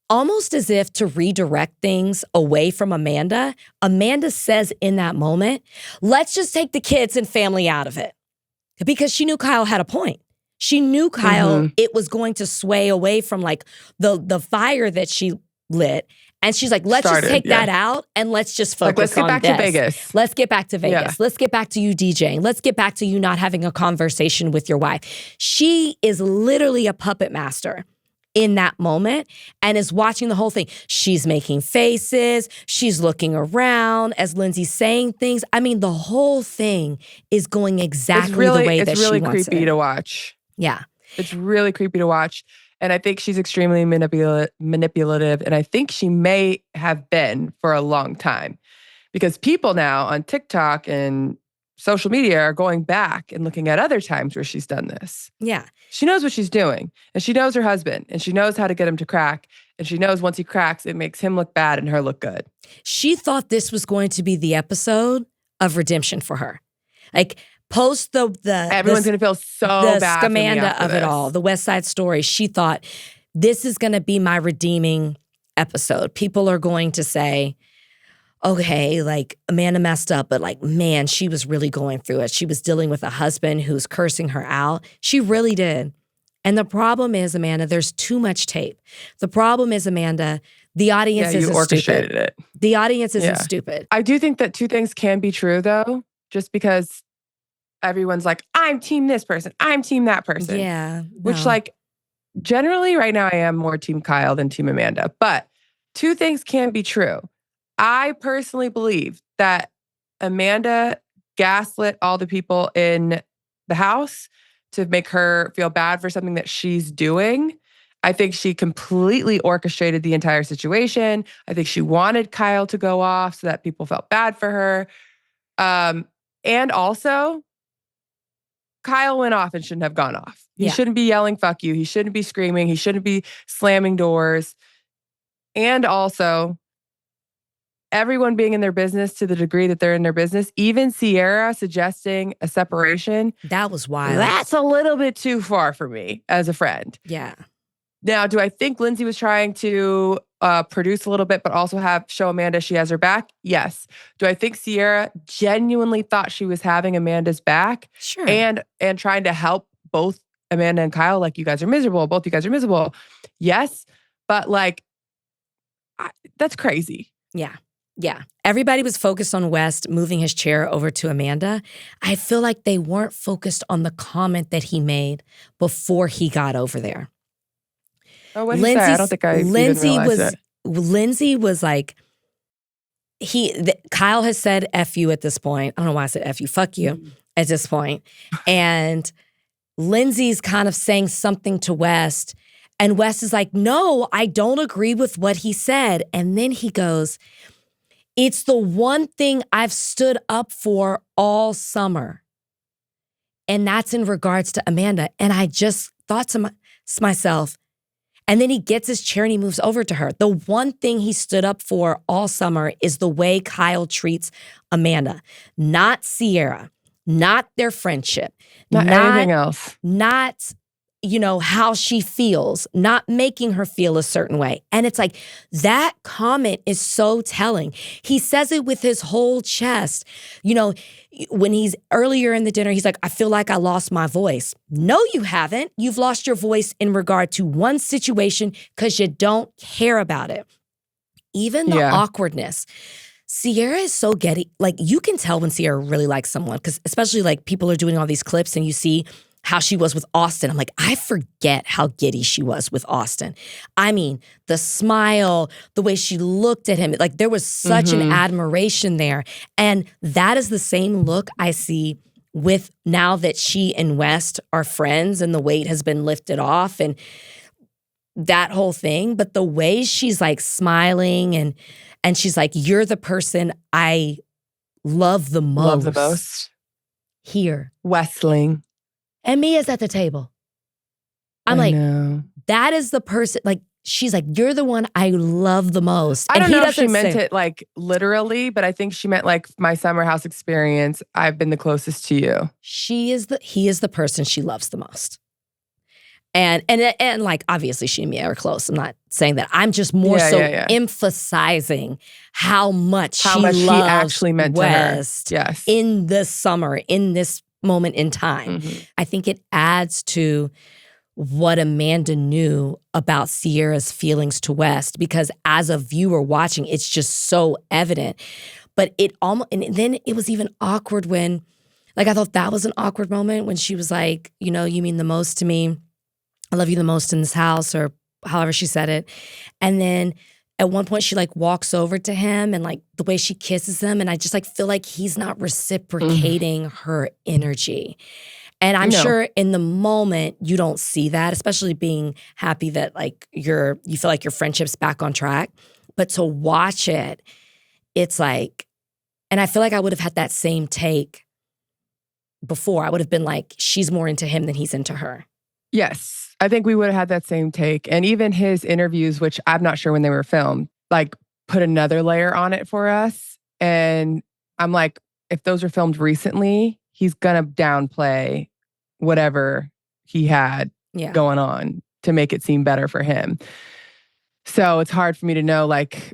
almost as if to redirect things away from Amanda, Amanda says in that moment, let's just take the kids and family out of it. Because she knew Kyle had a point. She knew Kyle, it was going to sway away from like the fire that she lit. And she's like, let's just take that out and let's just focus on this. Let's get back to Vegas. Let's get back to Vegas. Yeah. Let's get back to you DJing. Let's get back to you not having a conversation with your wife. She is literally a puppet master in that moment and is watching the whole thing. She's making faces. She's looking around as Lindsay's saying things. I mean, the whole thing is going exactly the way that she wants it. It's really creepy to watch. Yeah. It's really creepy to watch. And I think she's extremely manipulative. And I think she may have been for a long time. Because people now on TikTok and social media are going back and looking at other times where she's done this. Yeah. She knows what she's doing. And she knows her husband. And she knows how to get him to crack. And she knows once he cracks, it makes him look bad and her look good. She thought this was going to be the episode of redemption for her. Like, post the everyone's going to feel so bad for me Scamanda after of it this. all, the West Side Story. She thought, this is going to be my redeeming episode. People are going to say, okay, like Amanda messed up, but like, man, she was really going through it. She was dealing with a husband who's cursing her out. She really did. And the problem is, Amanda, there's too much tape. The problem is, Amanda, the audience isn't orchestrated stupid. it. The audience isn't stupid. I do think that two things can be true, though, just because everyone's like, I'm team this person, I'm team that person. Yeah. Which, like, generally right now I am more team Kyle than team Amanda. But two things can be true. I personally believe that Amanda gaslit all the people in the house to make her feel bad for something that she's doing. I think she completely orchestrated the entire situation. I think she wanted Kyle to go off so that people felt bad for her. And also, Kyle went off and shouldn't have gone off. He shouldn't be yelling, fuck you. He shouldn't be screaming. He shouldn't be slamming doors. And also, everyone being in their business to the degree that they're in their business, even Sierra suggesting a separation. That was wild. That's a little bit too far for me as a friend. Yeah. Now, do I think Lindsay was trying to produce a little bit, but also show Amanda she has her back? Yes. Do I think Sierra genuinely thought she was having Amanda's back? Sure. And trying to help both Amanda and Kyle, like, you guys are miserable. Both you guys are miserable. Yes. But like, that's crazy. Yeah. Yeah. Everybody was focused on West moving his chair over to Amanda. I feel like they weren't focused on the comment that he made before he got over there. Oh, what did he say? I don't think I even realized it. Lindsay was like, Kyle has said F you at this point. I don't know why I said F you, fuck you at this point. And Lindsay's kind of saying something to West. And West is like, no, I don't agree with what he said. And then he goes, it's the one thing I've stood up for all summer. And that's in regards to Amanda. And I just thought to myself, and then he gets his chair and he moves over to her. The one thing he stood up for all summer is the way Kyle treats Amanda, not Sierra, not their friendship, not anything else, not, how she feels, not making her feel a certain way. And it's like, that comment is so telling. He says it with his whole chest. When he's earlier in the dinner, he's like, I feel like I lost my voice. No, you haven't. You've lost your voice in regard to one situation because you don't care about it. Even the awkwardness. Sierra is so Getty. Like, you can tell when Sierra really likes someone, because especially like people are doing all these clips and you see how she was with Austin. I'm like, I forget how giddy she was with Austin. I mean, the smile, the way she looked at him, like there was such an admiration there. And that is the same look I see with now that she and West are friends and the weight has been lifted off and that whole thing. But the way she's like smiling and she's like, you're the person I love the most. Love the most. here. Westling. And Mia's at the table. I'm I like, know. that is the person, like, she's like, you're the one I love the most. I And don't he know if she doesn't meant say- it like literally, but I think she meant like my summer house experience. I've been the closest to you. he is the person she loves the most. And like, obviously she and Mia are close. I'm not saying that. I'm just more emphasizing how much How she much loves he actually meant West to her. Yes. in the summer, in this moment in time. I think it adds to what Amanda knew about Sierra's feelings to West, because as a viewer watching, it's just so evident. But it almost, and then it was even awkward when, like, I thought that was an awkward moment when she was like, you know, you mean the most to me. I love you the most in this house, or however she said it. And then at one point she like walks over to him and like the way she kisses him, and I just like feel like he's not reciprocating her energy. And I'm sure in the moment you don't see that, especially being happy that like you feel like your friendship's back on track. But to watch it, it's like, and I feel like I would have had that same take before. I would have been like, she's more into him than he's into her. Yes. I think we would have had that same take. And even his interviews, which I'm not sure when they were filmed, like put another layer on it for us. And I'm like, if those were filmed recently, he's going to downplay whatever he had going on to make it seem better for him. So it's hard for me to know like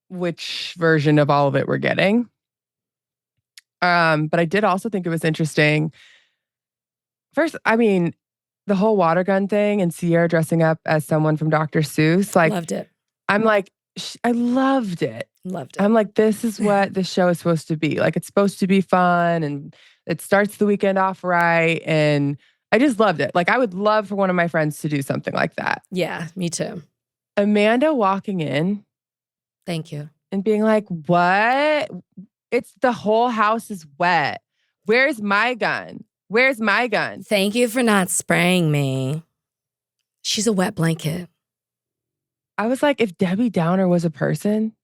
which version of all of it we're getting. But I did also think it was interesting. First, I mean, the whole water gun thing and Sierra dressing up as someone from Dr. Seuss. Like, loved it. I'm like, I loved it. Loved it. I'm like, this is what this show is supposed to be. Like, it's supposed to be fun and it starts the weekend off right. And I just loved it. Like, I would love for one of my friends to do something like that. Yeah, me too. Amanda walking in. Thank you. And being like, what? It's the whole house is wet. Where's my gun? Where's my gun? Thank you for not spraying me. She's a wet blanket. I was like, if Debbie Downer was a person,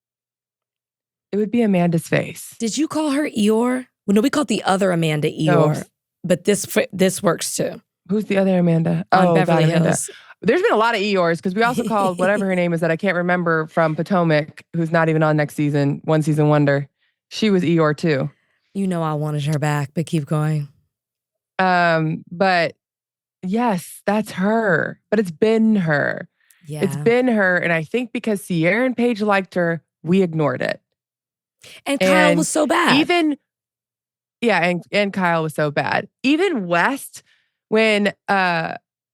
it would be Amanda's face. Did you call her Eeyore? Well, no, we called the other Amanda Eeyore. No. But this works too. Who's the other Amanda? On Beverly Hills. There's been a lot of Eeyores because we also called whatever her name is that I can't remember from Potomac, who's not even on next season, one season wonder. She was Eeyore too. You know I wanted her back, but keep going. But yes, that's her. But it's been her. Yeah. It's been her. And I think because Sierra and Paige liked her, we ignored it. And Kyle was so bad. And Kyle was so bad. Even West, when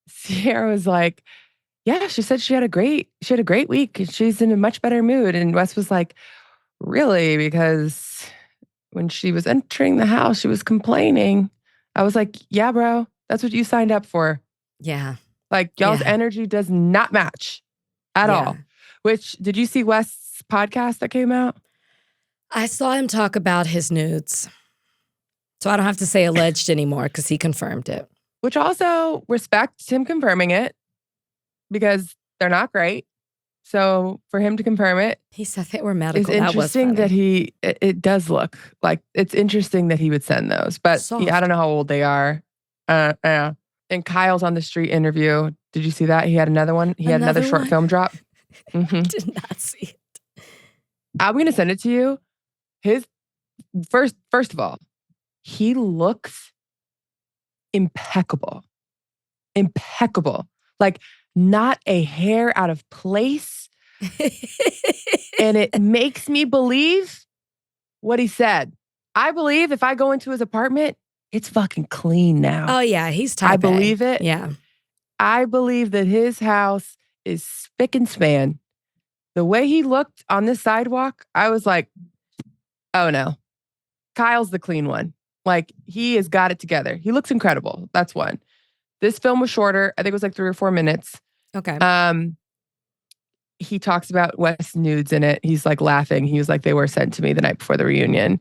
Sierra was like, yeah, she said she had a great week. She's in a much better mood. And West was like, really? Because when she was entering the house, she was complaining. I was like, yeah, bro, that's what you signed up for. Yeah. Like, y'all's energy does not match at all. Which, did you see West's podcast that came out? I saw him talk about his nudes. So I don't have to say alleged anymore because he confirmed it. Which also respect him confirming it because they're not great. So for him to confirm it. He said they were medical. It's interesting that it does look like, it's interesting that he would send those. But I don't know how old they are. And Kyle's on the street interview. Did you see that? He had another one. He had another short film drop. Mm-hmm. I did not see it. I'm going to send it to you. His first of all, he looks impeccable. Impeccable. Like not a hair out of place. And it makes me believe what he said. I believe if I go into his apartment, it's fucking clean now. Oh yeah, he's type I believe it. Yeah. I believe that his house is spick and span. The way he looked on this sidewalk, I was like, oh no. Kyle's the clean one. Like, he has got it together. He looks incredible. That's one. This film was shorter. I think it was like 3 or 4 minutes. Okay. He talks about West's nudes in it. He's like laughing. He was like, they were sent to me the night before the reunion.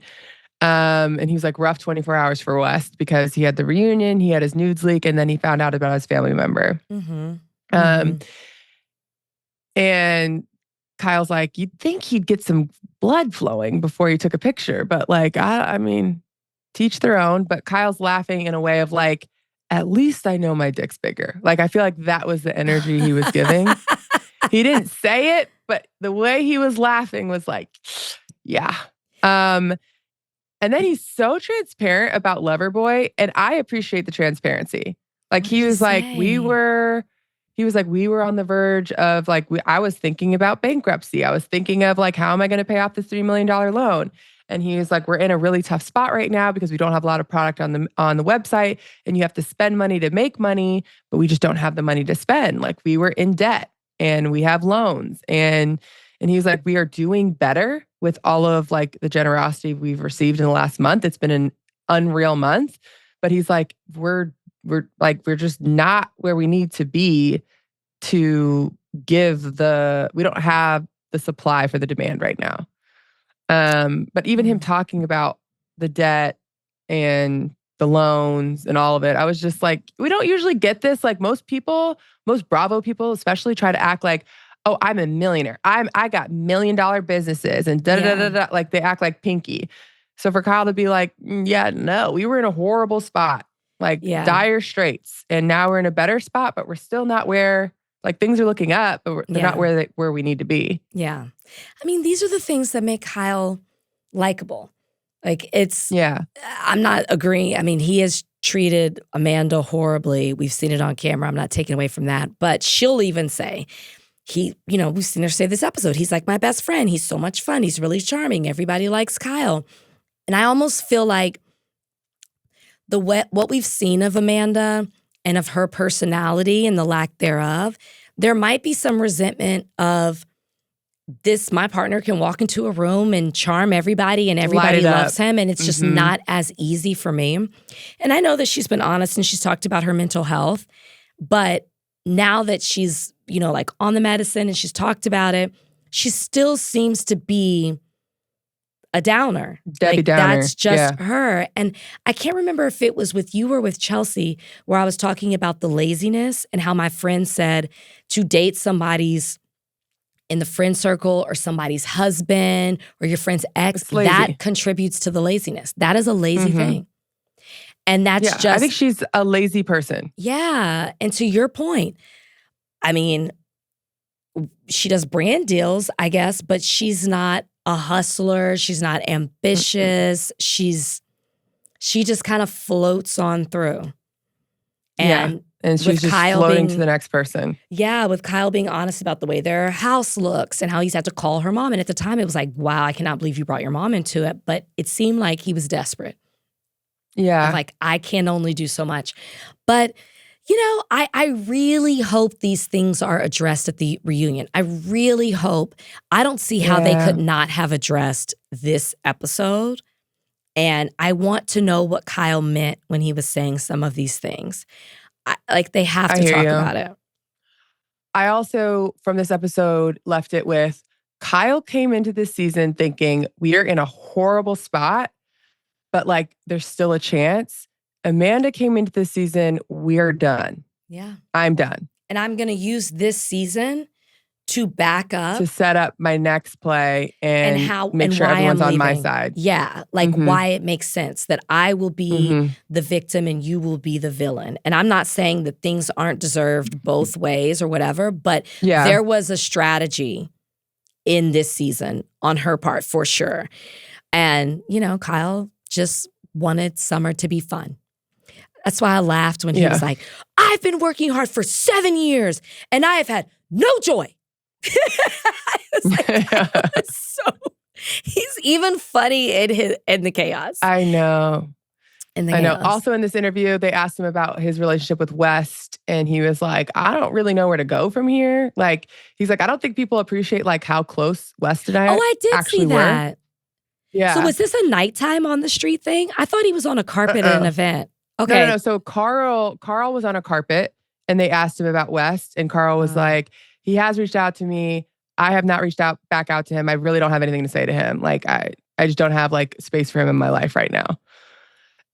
And he was like, rough 24 hours for West because he had the reunion, he had his nudes leak, and then he found out about his family member. Mm-hmm. And Kyle's like, you'd think he'd get some blood flowing before he took a picture. But like, I mean, teach their own, but Kyle's laughing in a way of like, at least I know my dick's bigger. Like, I feel like that was the energy he was giving. He didn't say it, but the way he was laughing was like, yeah. And then he's so transparent about Loverboy, and I appreciate the transparency. Like, he was like, we were on the verge of like, I was thinking about bankruptcy. I was thinking of like, how am I going to pay off this $3 million loan? And he was like, we're in a really tough spot right now because we don't have a lot of product on the website, and you have to spend money to make money, but we just don't have the money to spend. Like, we were in debt and we have loans. And he was like, we are doing better with all of like the generosity we've received in the last month. It's been an unreal month, but he's like, we're just not where we need to be to give we don't have the supply for the demand right now. But even him talking about the debt and the loans and all of it, I was just like, we don't usually get this. Like, most Bravo people especially try to act like, oh, I'm a millionaire. I got $1 million businesses and da-da-da-da-da. Like, they act like Pinky. So for Kyle to be like, yeah, no, we were in a horrible spot, like dire straits. And now we're in a better spot, but we're still not where, like, things are looking up, but they're not where we need to be. Yeah. I mean, these are the things that make Kyle likable. Like, I'm not agreeing. I mean, he has treated Amanda horribly. We've seen it on camera. I'm not taking away from that. But she'll even say, we've seen her say this episode, he's like my best friend. He's so much fun. He's really charming. Everybody likes Kyle. And I almost feel like what we've seen of Amanda and of her personality and the lack thereof, there might be some resentment of this. My partner can walk into a room and charm everybody and everybody loves him, and it's just not as easy for me. And I know that she's been honest and she's talked about her mental health, but now that she's, like on the medicine and she's talked about it, she still seems to be a downer. Debbie Downer. That's just her. And I can't remember if it was with you or with Chelsea where I was talking about the laziness and how my friend said to date somebody's in the friend circle or somebody's husband or your friend's ex, that contributes to the laziness. That is a lazy thing. And that's just... I think she's a lazy person. Yeah. And to your point, I mean, she does brand deals, I guess, but she's not a hustler. She's not ambitious. She just kind of floats on through. And she's just floating to the next person. Yeah, with Kyle being honest about the way their house looks and how he's had to call her mom. And at the time, it was like, wow, I cannot believe you brought your mom into it. But it seemed like he was desperate. Yeah. Like, I can only do so much. But, I really hope these things are addressed at the reunion. I really hope. I don't see how they could not have addressed this episode. And I want to know what Kyle meant when he was saying some of these things. They have to talk about it. I also, from this episode, left it with Kyle came into this season thinking we are in a horrible spot, but like there's still a chance. Amanda came into this season, we're done. Yeah. I'm done. And I'm going to use this season to back up. To set up my next play and make sure everyone's on my side. Yeah. Like why it makes sense that I will be the victim and you will be the villain. And I'm not saying that things aren't deserved both ways or whatever, but there was a strategy in this season on her part for sure. And, Kyle just wanted summer to be fun. That's why I laughed when he was like, I've been working hard for 7 years and I have had no joy. I was like, he's even funny in the chaos. I know. In the chaos. Also in this interview, they asked him about his relationship with West, and he was like, I don't really know where to go from here. Like, he's like, I don't think people appreciate like how close West and I actually see that. were. Yeah. So was this a nighttime on the street thing? I thought he was on a carpet at an event. Okay. No. So Carl was on a carpet, and they asked him about West, and Carl was like, he has reached out to me. I have not reached back out to him. I really don't have anything to say to him. Like, I just don't have like space for him in my life right now.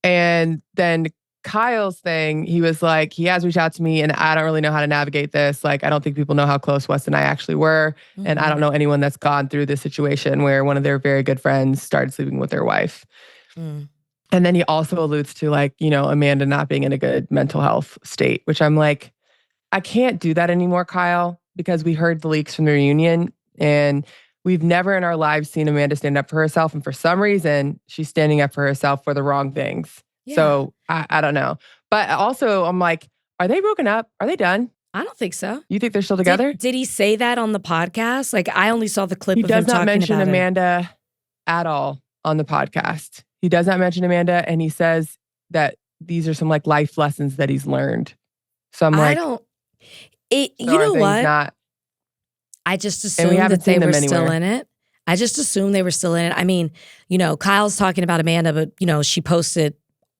And then Kyle's thing, he was like, he has reached out to me and I don't really know how to navigate this. Like, I don't think people know how close Wes and I actually were. And I don't know anyone that's gone through this situation where one of their very good friends started sleeping with their wife. And then he also alludes to like, Amanda not being in a good mental health state, which I'm like, I can't do that anymore, Kyle, because we heard the leaks from the reunion and we've never in our lives seen Amanda stand up for herself. And for some reason, she's standing up for herself for the wrong things. Yeah. So I don't know. But also I'm like, are they broken up? Are they done? I don't think so. You think they're still together? Did he say that on the podcast? Like I only saw the clip of him talking about it. He does not mention Amanda at all on the podcast. He does not mention Amanda, and he says that these are some like life lessons that he's learned. So I'm like, you know what? I just assumed that they were still in it. I just assumed they were still in it. I mean, Kyle's talking about Amanda, but she posted,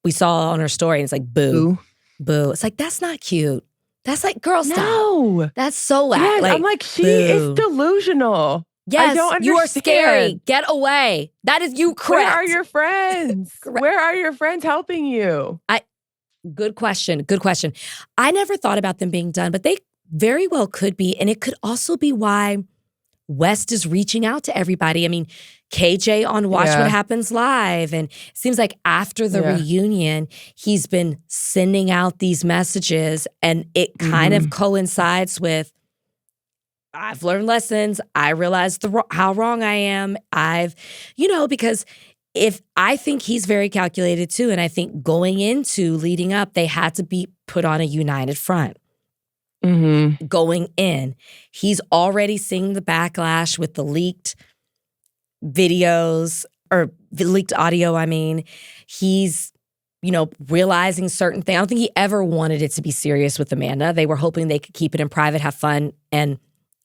we saw on her story, and it's like, boo. It's like, that's not cute. That's like, girl, stop. No. That's so yes, I'm like, she is delusional. Yes, I don't understand. You are scary. Get away. That is you correct. Where are your friends? Where are your friends helping you? Good question. I never thought about them being done, but they very well could be. And it could also be why West is reaching out to everybody. I mean, KJ on Watch What Happens Live. And it seems like after the reunion, he's been sending out these messages and it kind of coincides with, I've learned lessons. I realized how wrong I am. Because if I think he's very calculated too, and I think going into leading up, they had to be put on a united front. Mm-hmm. Going in, he's already seeing the backlash with the leaked videos or the leaked audio. I mean, he's, realizing certain things. I don't think he ever wanted it to be serious with Amanda. They were hoping they could keep it in private, have fun, and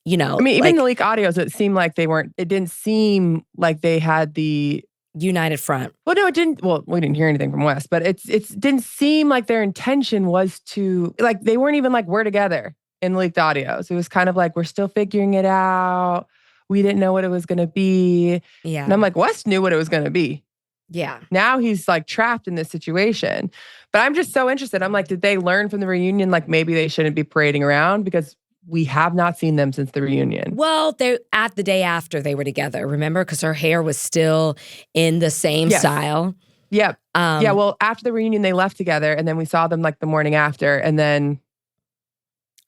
I mean, even the leak audios, it seemed like it didn't seem like they had the united front. Well, no, it didn't. Well, we didn't hear anything from West, but it didn't seem like their intention was to, like, they weren't even like, we're together in leaked audios. It was kind of like, we're still figuring it out. We didn't know what it was going to be. Yeah. And I'm like, West knew what it was going to be. Yeah. Now he's like trapped in this situation. But I'm just so interested. I'm like, did they learn from the reunion? Like maybe they shouldn't be parading around because we have not seen them since the reunion. Well, they at the day after they were together, remember? Because her hair was still in the same style. Yep. Well, after the reunion, they left together, and then we saw them like the morning after, and then...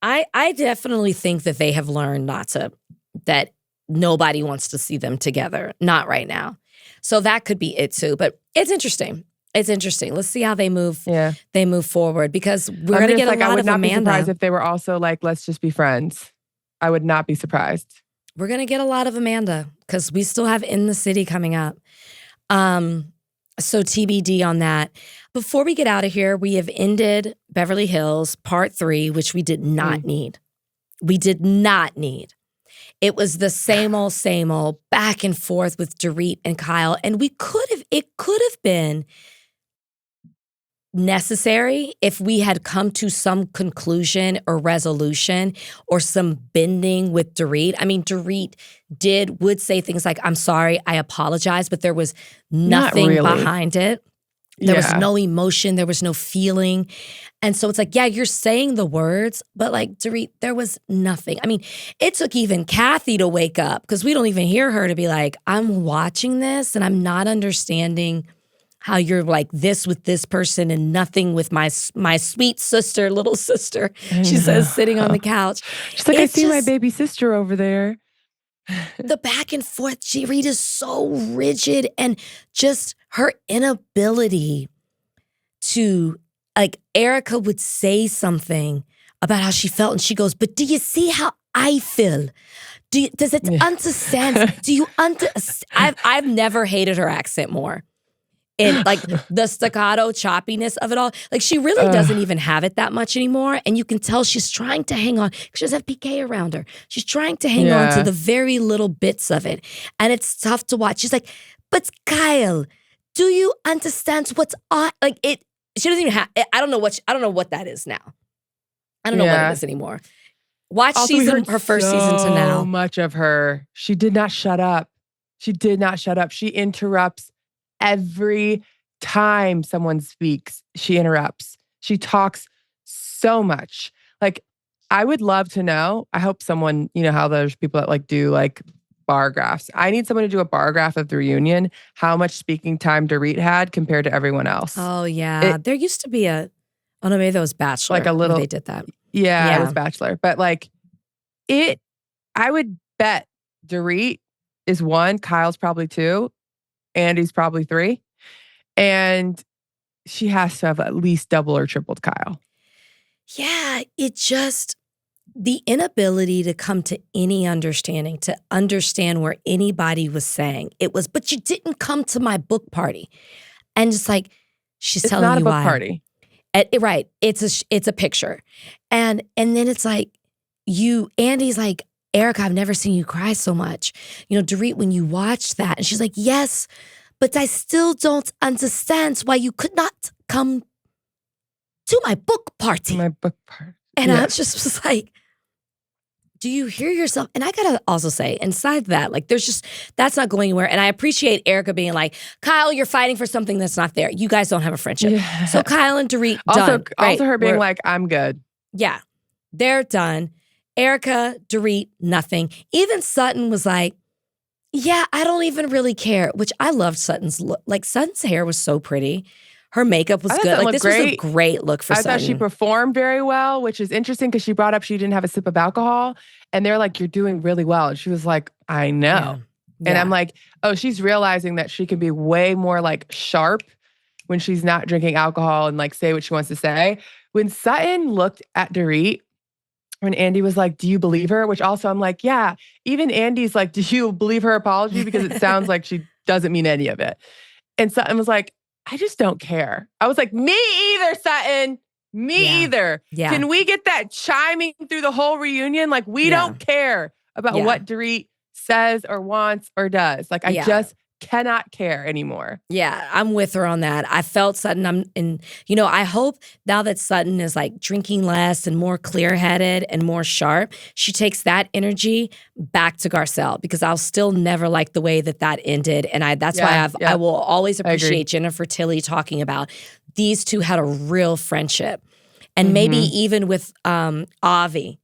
I definitely think that they have learned that nobody wants to see them together. Not right now. So that could be it too. But it's interesting. Let's see how they move. Yeah. They move forward because we're going to get a lot of Amanda. I would not be surprised if they were also like, let's just be friends. I would not be surprised. We're going to get a lot of Amanda because we still have In the City coming up. So TBD on that. Before we get out of here, we have ended Beverly Hills Part 3, which we did not need. We did not need. It was the same old back and forth with Dorit and Kyle. And it could have been necessary if we had come to some conclusion or resolution or some bending with Dorit. I mean, Dorit would say things like, I'm sorry, I apologize, but there was nothing behind it. There was no emotion. There was no feeling. And so it's like, yeah, you're saying the words, but like, Dorit, there was nothing. I mean, it took even Kathy to wake up because we don't even hear her to be like, I'm watching this and I'm not understanding how you're like this with this person and nothing with my sweet sister, little sister, she says, sitting on the couch. She's like, I see my baby sister over there. The back and forth, Dorit is so rigid and just her inability to, like, Erika would say something about how she felt and she goes, but do you see how I feel? Does it understand? Do you understand? I've never hated her accent more. And like the staccato choppiness of it all. Like she really doesn't even have it that much anymore. And you can tell she's trying to hang on. She doesn't have PK around her. She's trying to hang on to the very little bits of it. And it's tough to watch. She's like, but Kyle, do you understand what's on? Like it, she doesn't even have, I don't know what that is now. I don't know what it is anymore. Watch also, her first season to now. So much of her. She did not shut up. She interrupts. Every time someone speaks, she interrupts. She talks so much. Like, I would love to know. I hope someone, how there's people that like do like bar graphs. I need someone to do a bar graph of the reunion, how much speaking time Dorit had compared to everyone else. Oh, yeah. There used to be oh no, maybe that was Bachelor. Like a little, they did that. Yeah, it was Bachelor. But like I would bet Dorit is 1, Kyle's probably 2, Andy's probably 3. And she has to have at least double or tripled Kyle. Yeah, the inability to come to any understanding, to understand where anybody was saying. It was, but you didn't come to my book party. And just like, she's telling you why. It's not a book party. Right. It's a picture. And then it's like, Andy's like, Erika, I've never seen you cry so much. Dorit, when you watched that, and she's like, yes, but I still don't understand why you could not come to my book party. My book party. And I was like, do you hear yourself? And I gotta also say, inside that, like, that's not going anywhere. And I appreciate Erika being like, Kyle, you're fighting for something that's not there. You guys don't have a friendship. Yeah. So Kyle and Dorit, done. Also her being like, I'm good. Yeah, they're done. Erika, Dorit, nothing. Even Sutton was like, yeah, I don't even really care, which I loved Sutton's look. Like, Sutton's hair was so pretty. Her makeup was good. Like, this was a great look for Sutton. I thought she performed very well, which is interesting because she brought up she didn't have a sip of alcohol. And they're like, you're doing really well. And she was like, I know. Yeah. And I'm like, oh, she's realizing that she can be way more like sharp when she's not drinking alcohol and like say what she wants to say. When Sutton looked at Dorit, when Andy was like, do you believe her? Which also I'm like, yeah. Even Andy's like, do you believe her apology? Because it sounds like she doesn't mean any of it. And Sutton was like, I just don't care. I was like, me either, Sutton. Me either. Yeah. Can we get that chiming through the whole reunion? Like, we don't care about what Dorit says or wants or does. Like, I just cannot care anymore. Yeah, I'm with her on that. I felt Sutton. I hope now that Sutton is like drinking less and more clear-headed and more sharp, she takes that energy back to Garcelle, because I'll still never like the way that ended. And that's why I will always appreciate Jennifer Tilly talking about these two had a real friendship. And maybe even with Avi,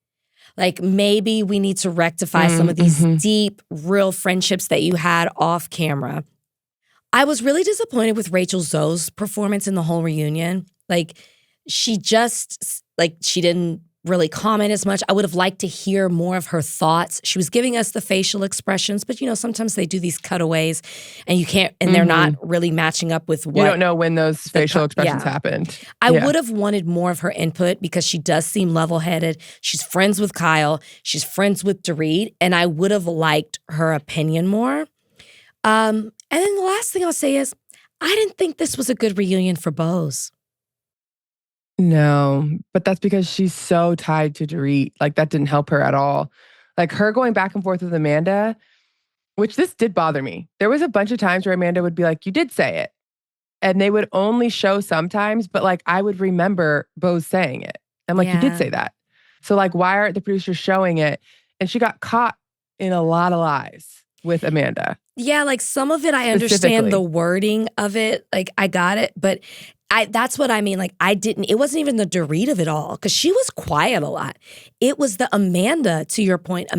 like, maybe we need to rectify some of these deep, real friendships that you had off camera. I was really disappointed with Rachel Zoe's performance in the whole reunion. Like, she didn't really comment as much. I would have liked to hear more of her thoughts. She was giving us the facial expressions, but sometimes they do these cutaways and you can't, and they're not really matching up with what. You don't know when those facial expressions happened. I would have wanted more of her input because she does seem level-headed. She's friends with Kyle. She's friends with Dorit, and I would have liked her opinion more. And then the last thing I'll say is, I didn't think this was a good reunion for Bose. No, but that's because she's so tied to Dorit. Like, that didn't help her at all. Like, her going back and forth with Amanda, which this did bother me. There was a bunch of times where Amanda would be like, you did say it. And they would only show sometimes, but like, I would remember Bose saying it. I'm like, you did say that. So like, why aren't the producers showing it? And she got caught in a lot of lies with Amanda. Yeah, like some of it, I understand the wording of it. Like, I got it, but that's what I mean. Like, it wasn't even the Dorit of it all, because she was quiet a lot. It was the Amanda, to your point,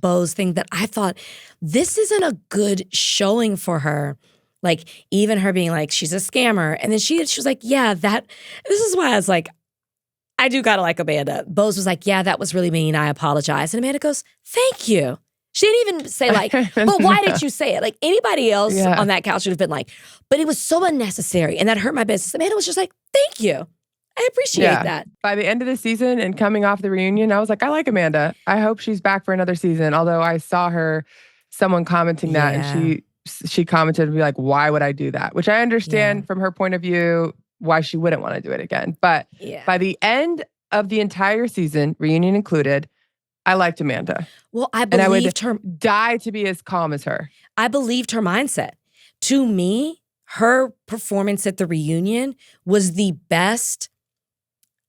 Bose thing that I thought, this isn't a good showing for her. Like, even her being like, she's a scammer. And then she was like, this is why I was like, I do gotta like Amanda. Bose was like, yeah, that was really mean. I apologize. And Amanda goes, thank you. She didn't even say like, but why did you say it? Like, anybody else on that couch would have been like, but it was so unnecessary and that hurt my business. Amanda was just like, thank you. I appreciate that. By the end of the season and coming off the reunion, I was like, I like Amanda. I hope she's back for another season. Although I saw someone commenting that and she commented and be like, why would I do that? Which I understand from her point of view, why she wouldn't want to do it again. But by the end of the entire season, reunion included, I liked Amanda. Well, I believed her. Die to be as calm as her. I believed her mindset. To me, her performance at the reunion was the best,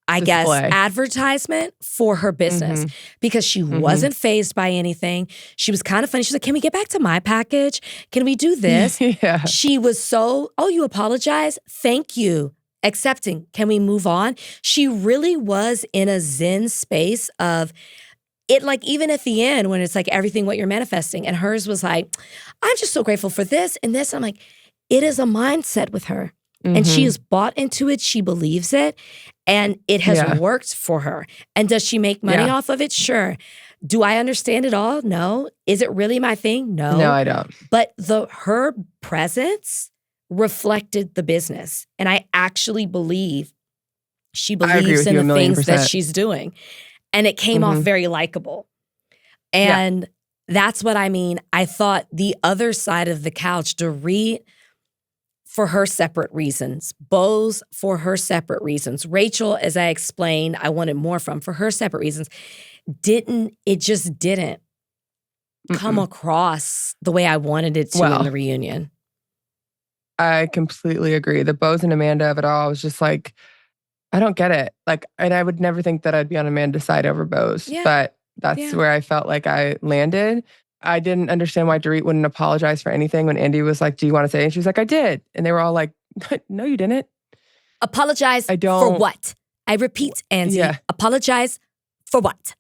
I guess, advertisement for her business because she wasn't fazed by anything. She was kind of funny. She's like, can we get back to my package? Can we do this? She was so, oh, you apologize? Thank you. Accepting. Can we move on? She really was in a zen space of, it like, even at the end when it's like everything what you're manifesting, and hers was like, I'm just so grateful for this and this. I'm like, it is a mindset with her. And she is bought into it. She believes it. And it has worked for her. And does she make money off of it? Sure. Do I understand it all? No. Is it really my thing? No. No, I don't. But her presence reflected the business. And I actually believe she believes in the things that she's doing. And it came off very likable. And that's what I mean. I thought the other side of the couch, Dorit, for her separate reasons, Bose for her separate reasons, Rachel, as I explained, I wanted more from for her separate reasons, just didn't come across the way I wanted it to in the reunion. I completely agree. The Bose and Amanda of it all, I was just like, I don't get it. Like, and I would never think that I'd be on Amanda's side over Bose, but that's where I felt like I landed. I didn't understand why Dorit wouldn't apologize for anything when Andy was like, do you want to say it? And she was like, I did. And they were all like, no, you didn't. Apologize for what? I repeat, Andy, apologize for what?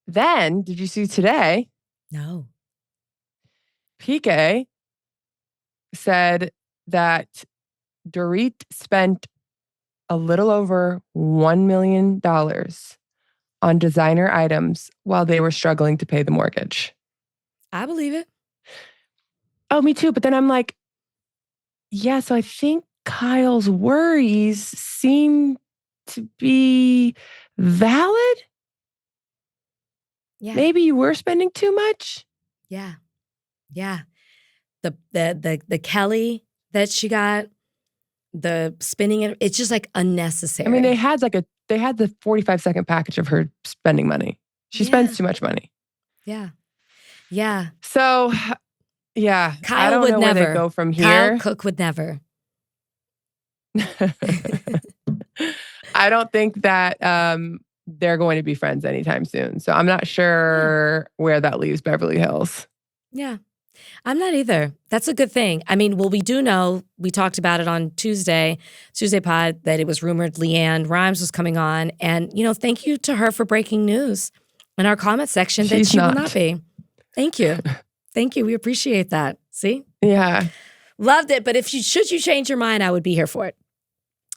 Then, did you see today? No. PK said that Dorit spent a little over $1 million on designer items while they were struggling to pay the mortgage. I believe it. Oh, me too. But then I'm like, yeah, so I think Kyle's worries seem to be valid. Yeah. Maybe you were spending too much. Yeah. Yeah. The Kelly that she got, the spinning it, it's just like unnecessary. I mean, they had the 45-second package of her spending money. She spends too much money. Yeah. Yeah. So, yeah. Kyle I don't would know never. where they go from here. Kyle Cook would never. I don't think that they're going to be friends anytime soon. So I'm not sure where that leaves Beverly Hills. Yeah. I'm not either. That's a good thing. I mean, well, we do know, we talked about it on Tuesday pod, that it was rumored Leanne Rimes was coming on. And, thank you to her for breaking news in our comment section that she will not be. Thank you. Thank you. We appreciate that. See? Yeah. Loved it. But should you change your mind, I would be here for it.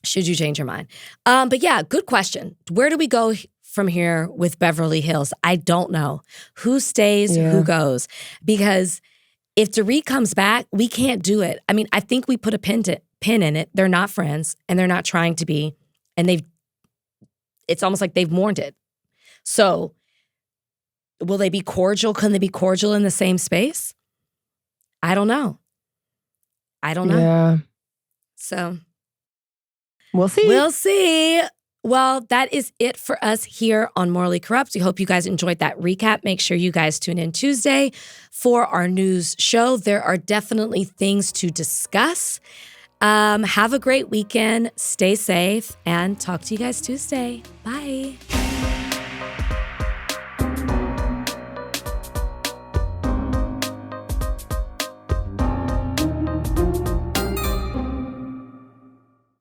Should you change your mind? But yeah, good question. Where do we go from here with Beverly Hills? I don't know. Who stays, who goes? Because if Dorit comes back, we can't do it. I mean, I think we put a pin in it. They're not friends, and they're not trying to be. And it's almost like they've mourned it. So will they be cordial? Can they be cordial in the same space? I don't know. Yeah. So we'll see. We'll see. Well, that is it for us here on Morally Corrupt. We hope you guys enjoyed that recap. Make sure you guys tune in Tuesday for our news show. There are definitely things to discuss. Have a great weekend. Stay safe and talk to you guys Tuesday. Bye.